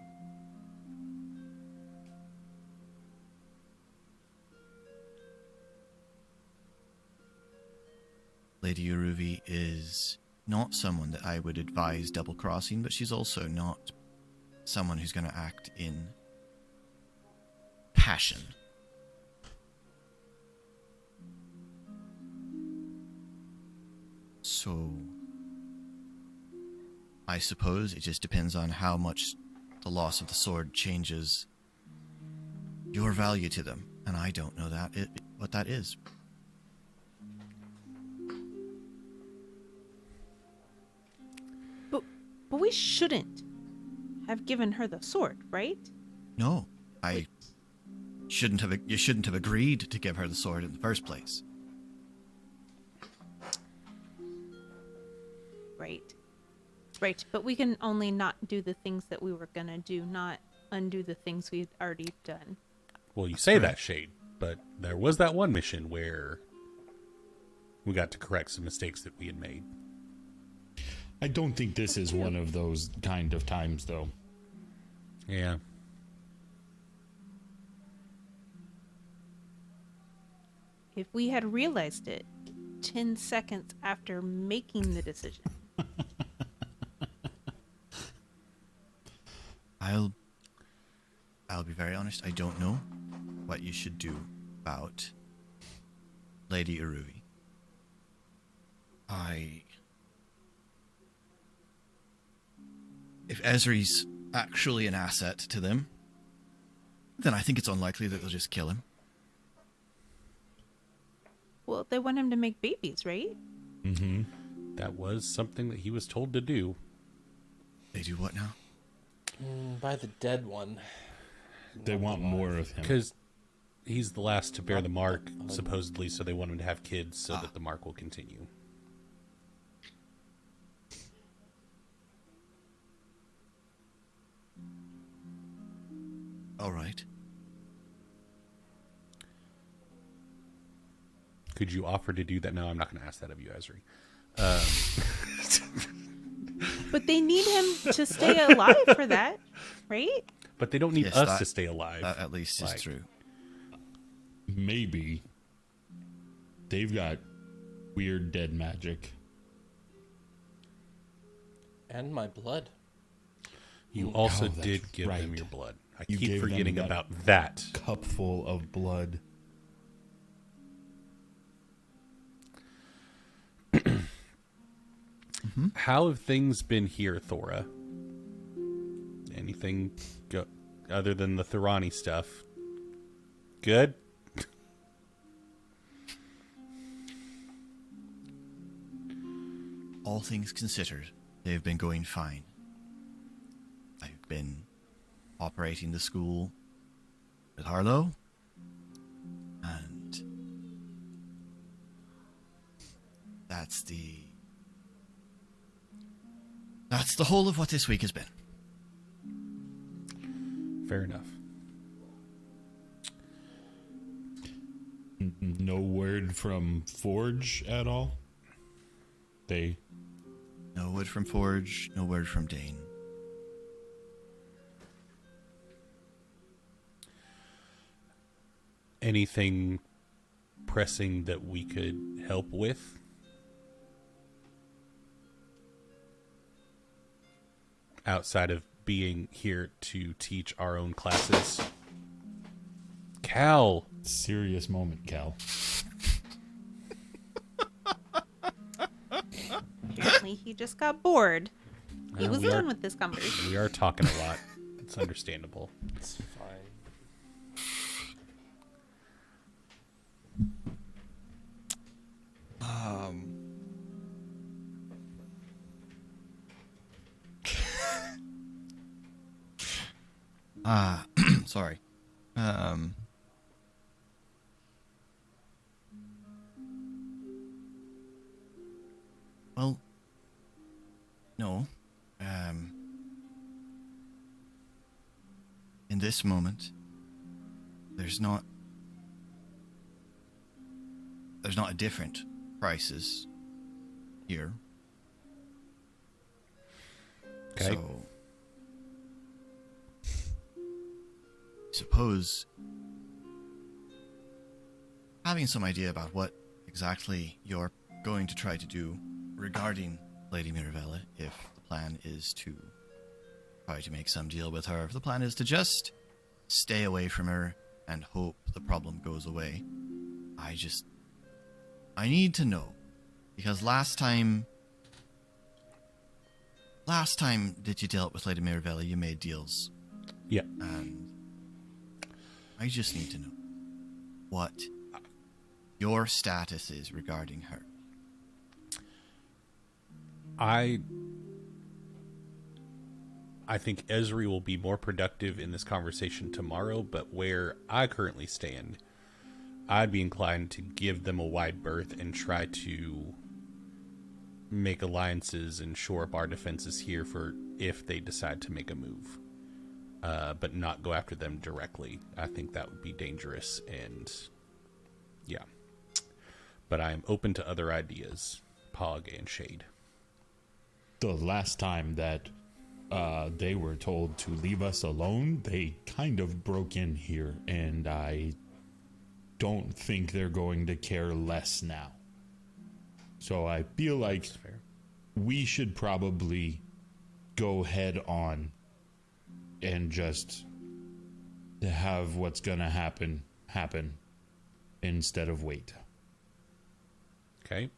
Speaker 1: Lady Uruvi is not someone that I would advise double-crossing, but she's also not someone who's going to act in passion. So, I suppose it just depends on how much the loss of the sword changes your value to them, and I don't know what that is.
Speaker 5: But we shouldn't have given her the sword, right?
Speaker 1: No, you shouldn't have agreed to give her the sword in the first place.
Speaker 5: Right, but we can only not do the things that we were gonna do, not undo the things we'd already done.
Speaker 2: Well, you say that, Shade, but there was that one mission where we got to correct some mistakes that we had made.
Speaker 4: I don't think this is one of those kind of times, though.
Speaker 2: Yeah.
Speaker 5: If we had realized it 10 seconds after making the decision.
Speaker 1: I'll be very honest, I don't know what you should do about Lady Uruvi. If Esri's actually an asset to them, then I think it's unlikely that they'll just kill him.
Speaker 5: Well, they want him to make babies, right?
Speaker 4: Mm-hmm.
Speaker 2: That was something that he was told to do.
Speaker 1: They do what now?
Speaker 3: By the dead one.
Speaker 4: They want more of him.
Speaker 2: Because he's the last to bear the mark, supposedly, so they want him to have kids so that the mark will continue.
Speaker 1: All right.
Speaker 2: Could you offer to do that? No, I'm not going to ask that of you, Esri.
Speaker 5: But they need him to stay alive for that, right?
Speaker 2: But they don't need
Speaker 1: Yes,
Speaker 2: us to stay alive.
Speaker 1: That at least is
Speaker 2: Like-
Speaker 1: true.
Speaker 4: Maybe. They've got weird dead magic.
Speaker 3: And my blood.
Speaker 2: You also
Speaker 4: that's
Speaker 2: did give them
Speaker 4: right.
Speaker 2: your blood. I
Speaker 4: You
Speaker 2: keep
Speaker 4: gave them
Speaker 2: forgetting
Speaker 4: that
Speaker 2: about that.
Speaker 4: Cupful of blood.
Speaker 2: How have things been here, Thora? Anything other than the Thorani stuff? Good?
Speaker 1: All things considered, they've been going fine. I've been operating the school with Harlow, and that's the whole of what this week has been.
Speaker 2: Fair enough.
Speaker 4: No word from Forge at all?
Speaker 1: No word from Forge, no word from Dane.
Speaker 2: Anything pressing that we could help with? Outside of being here to teach our own classes? Cal!
Speaker 4: Serious moment, Cal.
Speaker 5: funny. He just got bored. He was
Speaker 2: we
Speaker 5: done
Speaker 2: are-
Speaker 5: with this conversation.
Speaker 2: We are talking a lot. It's understandable.
Speaker 3: It's fine.
Speaker 1: Sorry. Well, no. In this moment, there's not a different crisis here.
Speaker 2: Okay.
Speaker 1: So, I suppose having some idea about what exactly you're going to try to do regarding Lady Mirabella, if the plan is to try to make some deal with her, if the plan is to just stay away from her and hope the problem goes away, I need to know. Because last time that you dealt with Lady Mirabella, you made deals.
Speaker 2: Yeah.
Speaker 1: And I just need to know what your status is regarding her.
Speaker 2: I think Esri will be more productive in this conversation tomorrow, but where I currently stand, I'd be inclined to give them a wide berth and try to make alliances and shore up our defenses here for if they decide to make a move. But not go after them directly. I think that would be dangerous, and yeah. But I am open to other ideas, Pog and Shade.
Speaker 4: The last time that they were told to leave us alone, they kind of broke in here, and I don't think they're going to care less now. So I feel like
Speaker 2: That's fair.
Speaker 4: we should probably go head on and just have what's gonna happen instead of wait.
Speaker 2: Okay.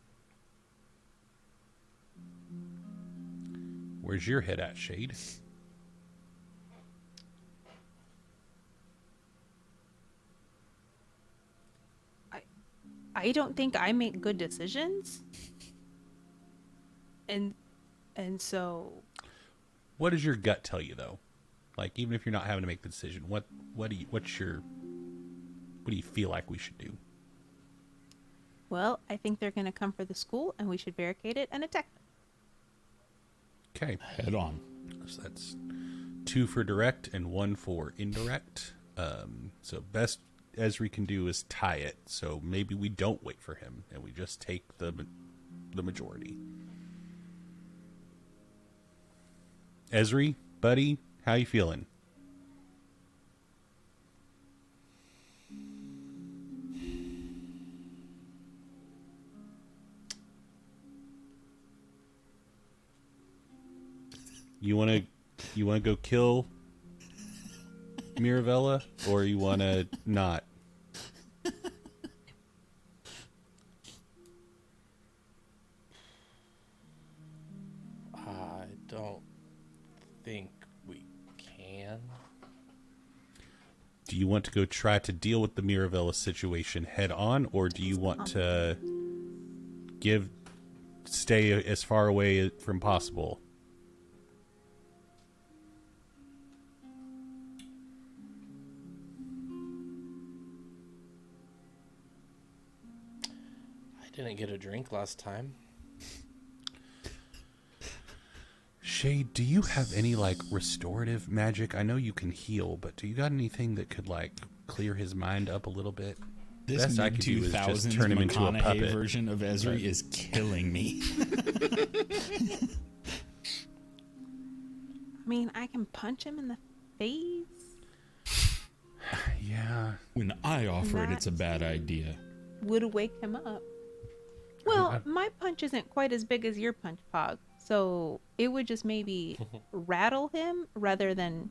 Speaker 2: Where's your head at, Shade?
Speaker 5: I don't think I make good decisions. And so
Speaker 2: What does your gut tell you, though? Like, even if you're not having to make the decision, what do you feel like we should do?
Speaker 5: well, I think they're going to come for the school and we should barricade it and attack them.
Speaker 2: Okay.
Speaker 4: Head on.
Speaker 2: So that's 2 for direct and 1 for indirect. So best Esri can do is tie it. So maybe we don't wait for him and we just take the majority. Esri, buddy, how you feeling? You wanna go kill Mirabella, or you wanna not?
Speaker 3: I don't think we can.
Speaker 2: Do you want to go try to deal with the Mirabella situation head on, or do you want to stay as far away from possible?
Speaker 3: I didn't get a drink last time.
Speaker 2: Shade, do you have any, like, restorative magic? I know you can heal, but do you got anything that could, like, clear his mind up a little bit?
Speaker 4: This
Speaker 2: Best I could do is just
Speaker 4: mid-2000s
Speaker 2: turn him into a
Speaker 4: McConaughey
Speaker 2: puppet.
Speaker 4: version of Esri is killing me.
Speaker 5: I mean, I can punch him in the face.
Speaker 2: Yeah.
Speaker 4: When I offer it, it's a bad idea.
Speaker 5: Would wake him up. Well, my punch isn't quite as big as your punch, Pog. So it would just maybe rattle him rather than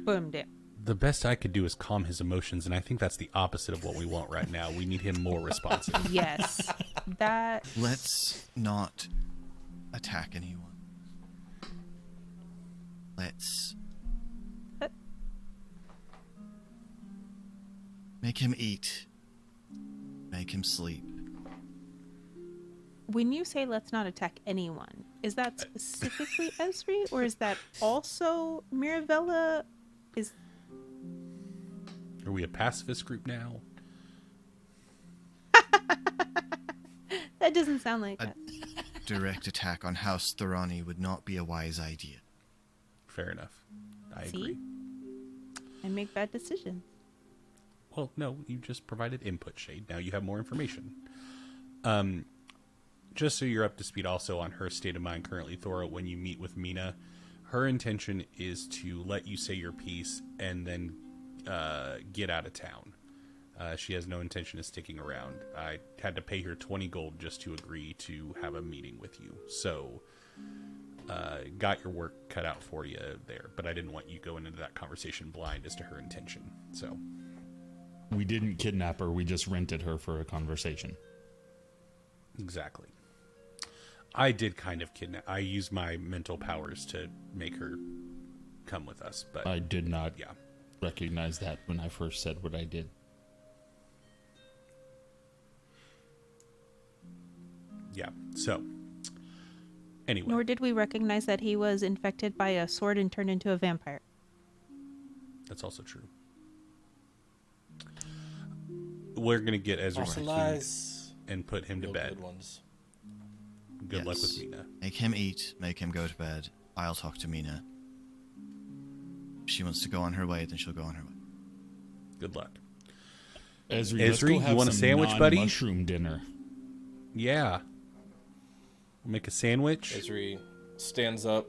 Speaker 5: boom down.
Speaker 2: The best I could do is calm his emotions, and I think that's the opposite of what we want right now. We need him more responsive.
Speaker 5: Yes. That
Speaker 1: Let's not attack anyone. Let's make him eat. Make him sleep.
Speaker 5: When you say let's not attack anyone, is that specifically Esri, or is that also Mirabella?
Speaker 2: Are we a pacifist group now?
Speaker 5: That doesn't sound like that.
Speaker 1: Direct attack on House Thorani would not be a wise idea.
Speaker 2: Fair enough. I
Speaker 5: See?
Speaker 2: agree.
Speaker 5: I make bad decisions.
Speaker 2: Well, no, you just provided input, Shade. Now you have more information. Just so you're up to speed also on her state of mind currently, Thora, when you meet with Mina, her intention is to let you say your piece and then get out of town. She has no intention of sticking around. I had to pay her 20 gold just to agree to have a meeting with you. So, got your work cut out for you there. But I didn't want you going into that conversation blind as to her intention. So,
Speaker 4: We didn't kidnap her. We just rented her for a conversation.
Speaker 2: exactly. I did kind of kidnap. I used my mental powers to make her come with us. But
Speaker 4: I did not
Speaker 2: yeah.
Speaker 4: recognize that when I first said what I did.
Speaker 2: Yeah. So, anyway.
Speaker 5: Nor did we recognize that he was infected by a sword and turned into a vampire.
Speaker 2: That's also true. We're going to get Ezra some food
Speaker 3: Lies.
Speaker 2: and put him to
Speaker 3: Real
Speaker 2: bed.
Speaker 3: good ones.
Speaker 2: Good luck
Speaker 1: Yes.
Speaker 2: with Mina.
Speaker 1: Make him eat. Make him go to bed. I'll talk to Mina. If she wants to go on her way, then she'll go on her way.
Speaker 2: Good luck.
Speaker 4: Esri, let's
Speaker 2: Esri,
Speaker 4: go
Speaker 2: you
Speaker 4: have
Speaker 2: want a
Speaker 4: some
Speaker 2: sandwich, buddy?
Speaker 4: non-mushroom dinner.
Speaker 2: Yeah. Make a sandwich.
Speaker 3: Esri stands up.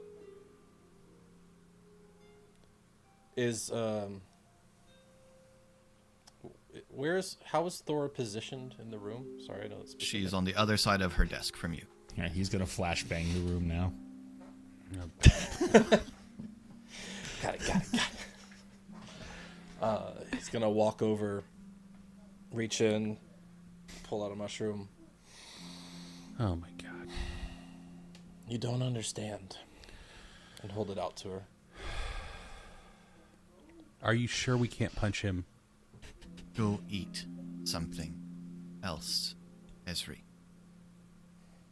Speaker 3: How is Thor positioned in the room? Sorry, I know it's specific.
Speaker 1: She's on the other side of her desk from you.
Speaker 4: Yeah, he's gonna flashbang the room now.
Speaker 3: Got it. He's gonna walk over, reach in, pull out a mushroom.
Speaker 2: Oh my god.
Speaker 3: You don't understand. And hold it out to her.
Speaker 2: Are you sure we can't punch him?
Speaker 1: Go eat something else, Esri.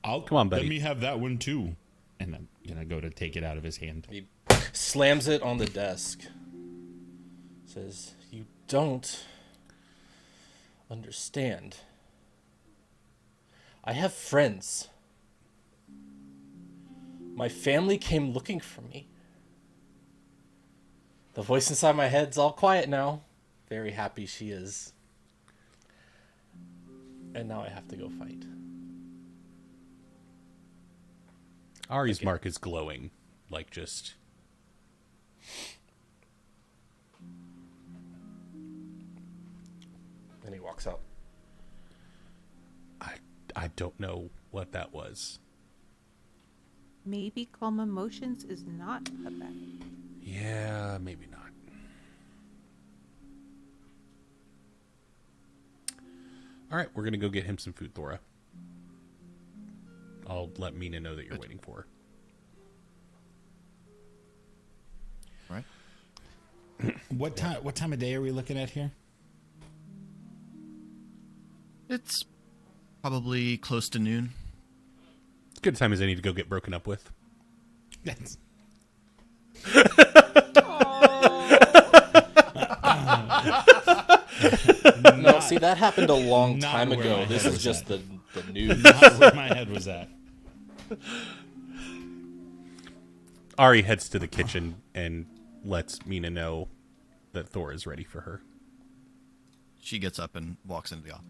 Speaker 4: Come
Speaker 2: on, buddy.
Speaker 4: Let me have that one too. And I'm gonna go to take it out of his hand.
Speaker 3: He slams it on the desk. Says, "You don't understand. I have friends. My family came looking for me. The voice inside my head's all quiet now. Very happy she is. And now I have to go fight."
Speaker 2: Ari's mark is glowing. Like just...
Speaker 3: And he walks out.
Speaker 2: I don't know what that was.
Speaker 5: Maybe calm emotions is not a bad.
Speaker 2: Yeah, maybe not. All right, we're going to go get him some food, Thora. I'll let Mina know that you're waiting for her.
Speaker 1: Right?
Speaker 4: What time of day are we looking at here?
Speaker 1: It's probably close to noon.
Speaker 2: It's good time as any to go get broken up with.
Speaker 4: That's
Speaker 3: No, see, that happened a long
Speaker 4: not
Speaker 3: time
Speaker 4: where
Speaker 3: ago.
Speaker 4: my
Speaker 3: This
Speaker 4: head
Speaker 3: is
Speaker 4: was
Speaker 3: just
Speaker 4: at.
Speaker 3: the news.
Speaker 4: not where my head was at.
Speaker 2: Ari heads to the kitchen and lets Mina know that Thor is ready for her.
Speaker 1: She gets up and walks into the office.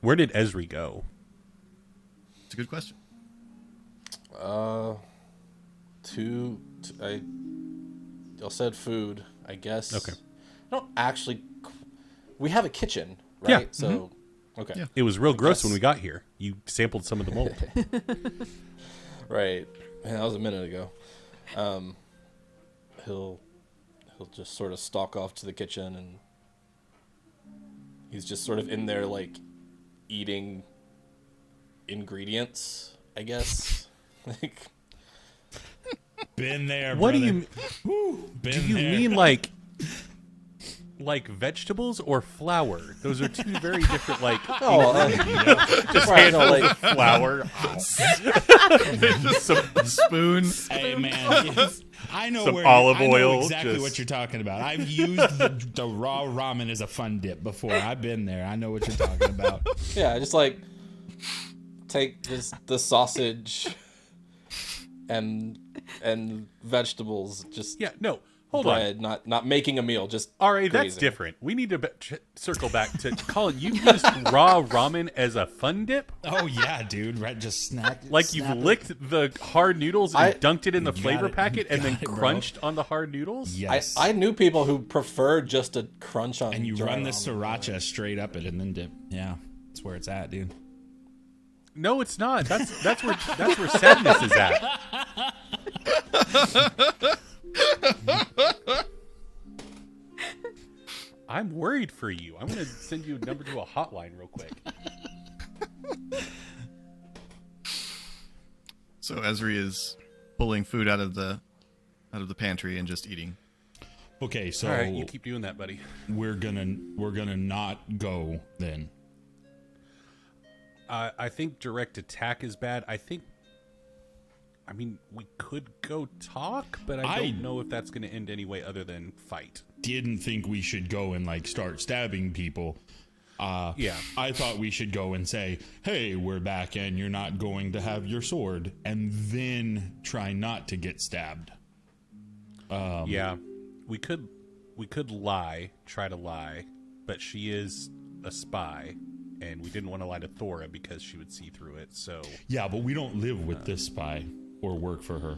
Speaker 2: Where did Esri go?
Speaker 1: It's a good question.
Speaker 3: Y'all said food, I guess.
Speaker 2: Okay.
Speaker 3: I don't actually. We have a kitchen, right?
Speaker 2: Yeah.
Speaker 3: So, okay.
Speaker 1: Yeah.
Speaker 2: It was real gross
Speaker 3: guess-
Speaker 2: when we got here. You sampled some of the mold.
Speaker 3: Right. Man, that was a minute ago. He'll just sort of stalk off to the kitchen, and he's just sort of in there, like, eating ingredients, I guess. Like,
Speaker 4: Been there.
Speaker 2: What do
Speaker 4: brother.
Speaker 2: you
Speaker 4: Been
Speaker 2: do? You
Speaker 4: there.
Speaker 2: mean like vegetables or flour? Those are two very different. Like just
Speaker 3: right, no,
Speaker 2: handfuls
Speaker 3: like,
Speaker 2: of flour. Just some
Speaker 1: Spoon.
Speaker 4: Hey man, I know
Speaker 2: Some
Speaker 4: where
Speaker 2: olive
Speaker 4: I know
Speaker 2: oil,
Speaker 4: exactly
Speaker 2: just-
Speaker 4: what you're talking about. I've used the raw ramen as a fun dip before. I've been there. I know what you're talking about.
Speaker 3: yeah, just like take the sausage and vegetables, just
Speaker 2: yeah. No, hold on.
Speaker 3: bread, not making a meal, just
Speaker 2: All right, that's
Speaker 3: grazing.
Speaker 2: different. We need to circle back to Colin. You used raw ramen as a fun dip.
Speaker 4: Oh yeah, dude. Right, just snack.
Speaker 2: Like you've
Speaker 4: snap it.
Speaker 2: licked the hard noodles and dunked it in the
Speaker 4: You got
Speaker 2: flavor
Speaker 4: it.
Speaker 2: packet
Speaker 4: You
Speaker 2: and then
Speaker 4: got it, bro.
Speaker 2: crunched on the hard noodles.
Speaker 4: Yes.
Speaker 3: I knew people who prefer just a crunch on
Speaker 4: and you
Speaker 3: dry
Speaker 4: run the
Speaker 3: ramen.
Speaker 4: sriracha straight up it and then dip. Yeah, that's where it's at, dude.
Speaker 2: No, it's not. That's where sadness is at. I'm worried for you. I'm gonna send you a number to a hotline real quick.
Speaker 1: So Ezri is pulling food out of the pantry and just eating.
Speaker 4: Okay, so
Speaker 2: All right, you keep doing that, buddy.
Speaker 4: we're gonna not go then.
Speaker 2: I think direct attack is bad. I mean, we could go talk, but I don't know if that's going to end any way other than fight.
Speaker 4: Didn't think we should go and like start stabbing people.
Speaker 2: Yeah.
Speaker 4: I thought we should go and say, hey, we're back and you're not going to have your sword, and then try not to get stabbed.
Speaker 2: Yeah, we could try to lie, but she is a spy, and we didn't want to lie to Thora because she would see through it. So
Speaker 4: Yeah, but we don't live with this spy or work for her.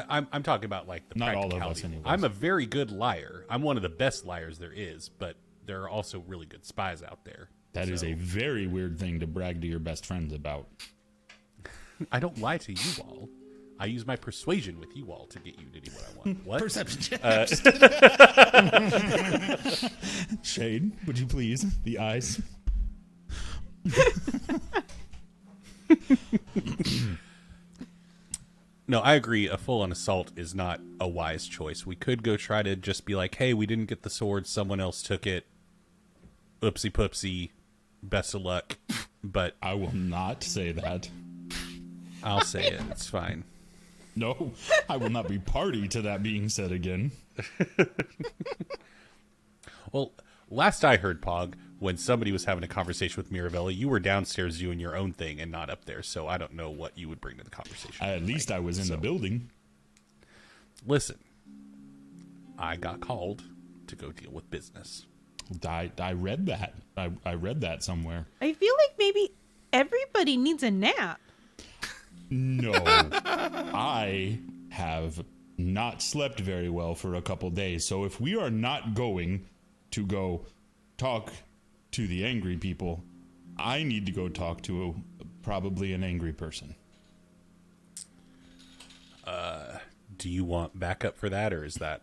Speaker 2: I'm talking about like the
Speaker 4: Not all of
Speaker 2: practicality.
Speaker 4: us anyways.
Speaker 2: I'm a very good liar. I'm one of the best liars there is, but there are also really good spies out there.
Speaker 4: That is a very weird thing to brag to your best friends about.
Speaker 2: I don't lie to you all. I use my persuasion with you all to get you to do what I want. What?
Speaker 4: Perception check. Shade, would you please? The eyes.
Speaker 2: No, I agree. A full-on assault is not a wise choice. We could go try to just be like, hey, we didn't get the sword. Someone else took it. Oopsie poopsie. Best of luck. But
Speaker 4: I will not say that.
Speaker 2: I'll say it. It's fine.
Speaker 4: No, I will not be party to that being said again.
Speaker 2: Well, last I heard, Pog, when somebody was having a conversation with Mirabella, you were downstairs doing your own thing and not up there, so I don't know what you would bring to the conversation.
Speaker 4: At least I was in the building.
Speaker 2: Listen, I got called to go deal with business.
Speaker 4: I read that. I read that somewhere.
Speaker 5: I feel like maybe everybody needs a nap.
Speaker 4: No, I have not slept very well for a couple days. So if we are not going to go talk to the angry people, I need to go talk to probably an angry person.
Speaker 2: Do you want backup for that, or is that...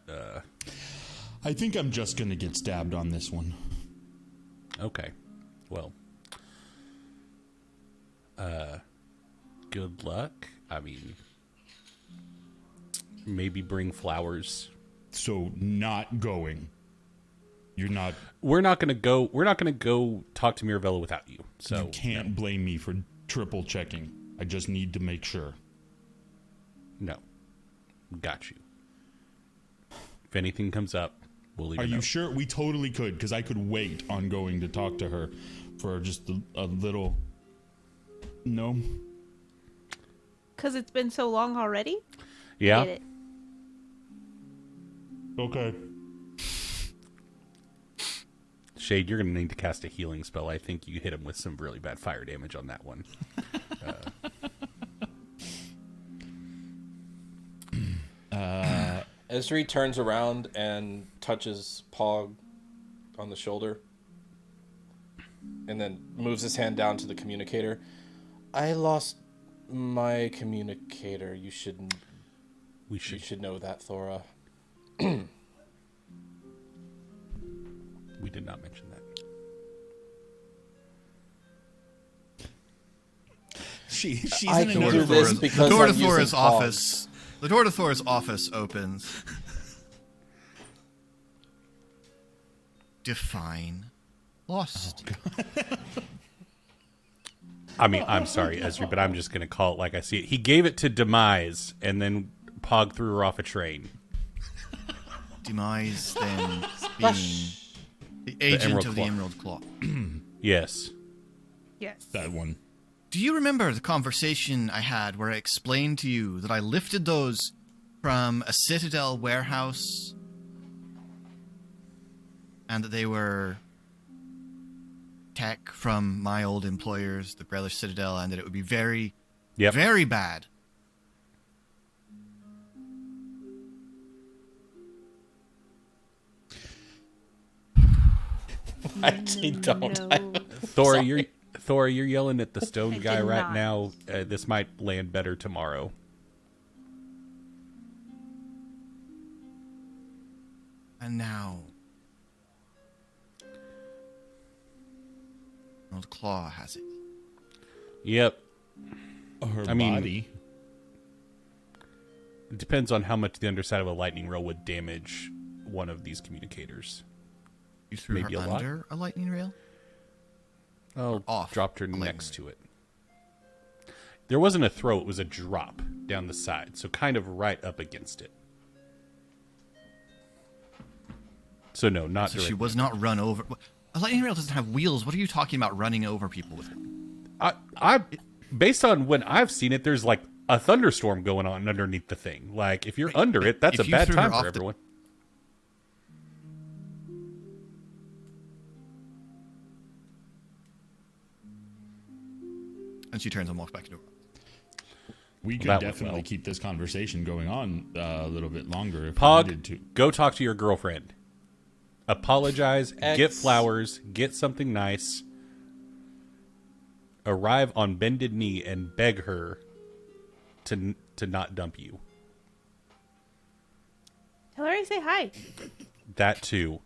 Speaker 4: I think I'm just going to get stabbed on this one.
Speaker 2: Okay. Well. Good luck. I mean, maybe bring flowers.
Speaker 4: So not going. You're not.
Speaker 2: We're not gonna go talk to Mirabella without you. So
Speaker 4: You can't blame me for triple checking. I just need to make sure.
Speaker 2: no. Got you. If anything comes up, we'll leave.
Speaker 4: Are you sure? We totally could, because I could wait on going to talk to her for just a little. No.
Speaker 5: Because it's been so long already?
Speaker 2: Yeah.
Speaker 5: Get it.
Speaker 4: Okay.
Speaker 2: Shade, you're gonna need to cast a healing spell. I think you hit him with some really bad fire damage on that one.
Speaker 3: Ezri turns around and touches Pog on the shoulder, and then moves his hand down to the communicator. I lost my communicator. You should know that, Thora.
Speaker 2: We did not mention that.
Speaker 4: she's
Speaker 3: I
Speaker 4: in
Speaker 3: can
Speaker 4: another
Speaker 3: do this
Speaker 4: room.
Speaker 3: because
Speaker 1: The door
Speaker 3: I'm
Speaker 1: to
Speaker 3: using
Speaker 1: Thora's
Speaker 3: Pogs.
Speaker 1: office. The door to Thora's office opens. Define lost.
Speaker 2: I mean, I'm sorry, Esri, but I'm just going to call it like I see it. He gave it to Demise, and then Pog threw her off a train.
Speaker 1: Demise then being the agent
Speaker 2: Emerald
Speaker 1: of
Speaker 2: Claw.
Speaker 1: the Emerald Claw.
Speaker 2: Yes.
Speaker 5: Yes.
Speaker 4: That one.
Speaker 1: Do you remember the conversation I had where I explained to you that I lifted those from a Citadel warehouse and that they were tech from my old employers, the Grellish Citadel, and that it would be very,
Speaker 2: Yep.
Speaker 1: very bad?
Speaker 3: I actually don't.
Speaker 5: No.
Speaker 2: Thora, you're yelling at the stone
Speaker 5: I
Speaker 2: guy
Speaker 5: did
Speaker 2: right
Speaker 5: not.
Speaker 2: now. This might land better tomorrow.
Speaker 1: And now, Old Claw has it.
Speaker 2: Yep.
Speaker 4: Her
Speaker 2: I mean-
Speaker 4: body.
Speaker 2: It depends on how much the underside of a lightning rail would damage one of these communicators.
Speaker 1: You threw
Speaker 2: Maybe
Speaker 1: her
Speaker 2: a lot.
Speaker 1: under a lightning rail?
Speaker 2: Oh,
Speaker 1: off
Speaker 2: dropped her
Speaker 1: a lightning
Speaker 2: next
Speaker 1: rail.
Speaker 2: to it. There wasn't a throw, it was a drop down the side, so kind of right up against it. So no, not
Speaker 1: So
Speaker 2: directly.
Speaker 1: she was not run over. A lightning rail doesn't have wheels. What are you talking about running over people with it?
Speaker 2: I based on when I've seen it, there's like a thunderstorm going on underneath the thing. Like if you're under it, that's
Speaker 1: If
Speaker 2: a
Speaker 1: you
Speaker 2: bad
Speaker 1: threw her
Speaker 2: time
Speaker 1: off
Speaker 2: for
Speaker 1: the-
Speaker 2: everyone.
Speaker 1: And she turns and walks back into her.
Speaker 4: We could
Speaker 2: That went
Speaker 4: definitely
Speaker 2: well.
Speaker 4: keep this conversation going on a little bit longer if we
Speaker 2: Pog,
Speaker 4: needed to.
Speaker 2: go talk to your girlfriend. Apologize, get
Speaker 3: X.
Speaker 2: flowers, get something nice. Arrive on bended knee and beg her to not dump you.
Speaker 5: Tell her I say hi.
Speaker 2: That too.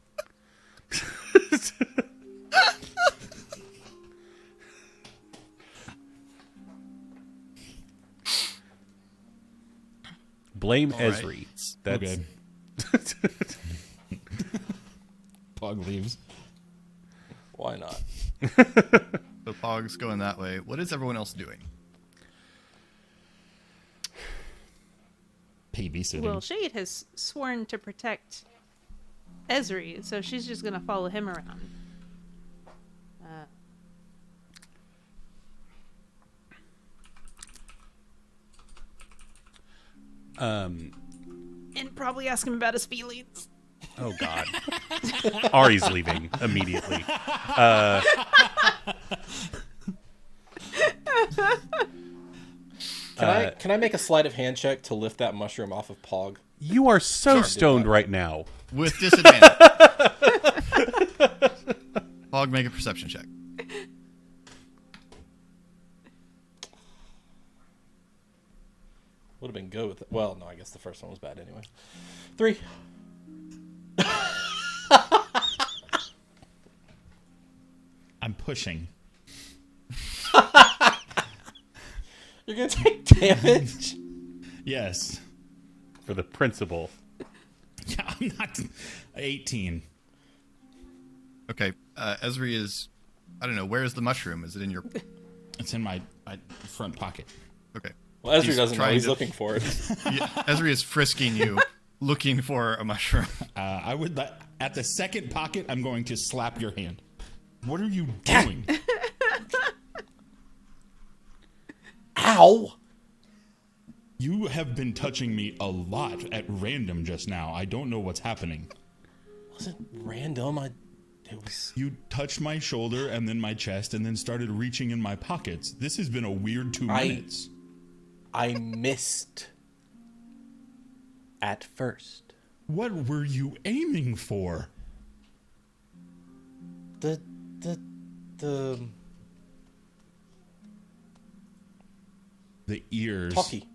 Speaker 2: Blame
Speaker 1: All right.
Speaker 2: Esri. That's
Speaker 4: Okay. Pug leaves.
Speaker 3: Why not?
Speaker 1: So Pog's going that way. What is everyone else doing?
Speaker 4: Babysitting.
Speaker 5: Well, Shade has sworn to protect Esri, so she's just gonna follow him around. And probably ask him about his feelings.
Speaker 2: oh god. Ari's leaving immediately.
Speaker 3: Can I make a sleight of hand check to lift that mushroom off of Pog?
Speaker 2: You are so stoned right now.
Speaker 1: With disadvantage. Pog, make a perception check.
Speaker 3: Would have been good with it. Well, no, I guess the first one was bad anyway. 3.
Speaker 4: I'm pushing.
Speaker 3: You're gonna take damage.
Speaker 4: Yes.
Speaker 2: For the principal.
Speaker 4: Yeah, I'm not 18.
Speaker 1: Okay, Esri is... I don't know, where is the mushroom? Is it in your...
Speaker 4: It's in my front pocket.
Speaker 1: Okay.
Speaker 3: Well, Ezra
Speaker 1: He's
Speaker 3: doesn't know.
Speaker 1: trying
Speaker 3: He's
Speaker 1: to-
Speaker 3: looking for it.
Speaker 1: Yeah, Esri is frisking you, looking for a mushroom.
Speaker 4: I would at the second pocket, I'm going to slap your hand. What are you doing?
Speaker 3: Ow!
Speaker 4: You have been touching me a lot at random just now. I don't know what's happening.
Speaker 3: Wasn't random. It was.
Speaker 4: You touched my shoulder and then my chest and then started reaching in my pockets. This has been a weird 2 minutes.
Speaker 3: I missed. At first.
Speaker 4: What were you aiming for?
Speaker 3: The
Speaker 4: The ears.
Speaker 3: talkie.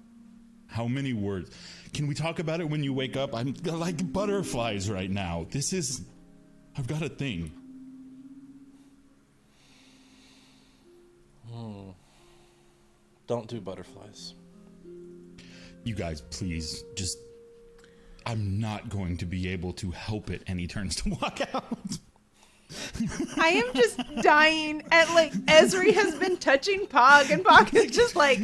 Speaker 4: How many words? Can we talk about it when you wake up? I'm like butterflies right now. I've got a thing.
Speaker 3: Don't do butterflies.
Speaker 4: You guys, please, just... I'm not going to be able to help it, and he turns to walk out.
Speaker 5: I am just dying at, like, Ezri has been touching Pog, and Pog is just, like...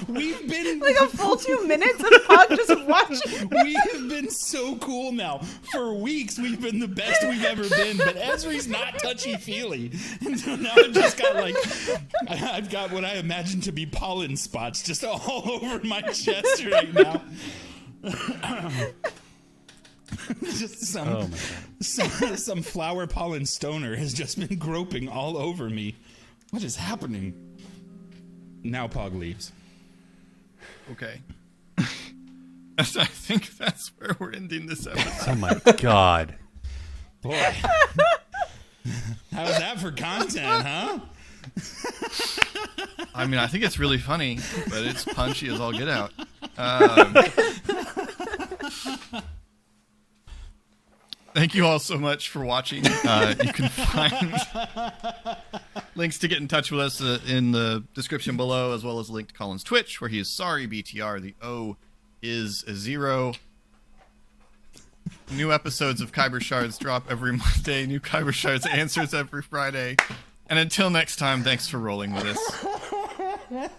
Speaker 4: We've been...
Speaker 5: like a full 2 minutes of Pog just watching.
Speaker 4: We have been so cool now. For weeks, we've been the best we've ever been, but Ezri's not touchy-feely. And so now I've just got, like... I've got what I imagine to be pollen spots just all over my chest right now. Just some flower pollen stoner has just been groping all over me. What is happening? Now Pog leaves.
Speaker 1: Okay. I think that's where we're ending this episode.
Speaker 2: Oh my god.
Speaker 4: Boy. How's that for content, huh?
Speaker 1: I mean, I think it's really funny, but it's punchy as all get out. Thank you all so much for watching. You can find links to get in touch with us in the description below, as well as a link to Colin's Twitch, where he is sorry BTR. The O is a 0. New episodes of Khyber Shards drop every Monday. New Khyber Shards answers every Friday. And until next time, thanks for rolling with us.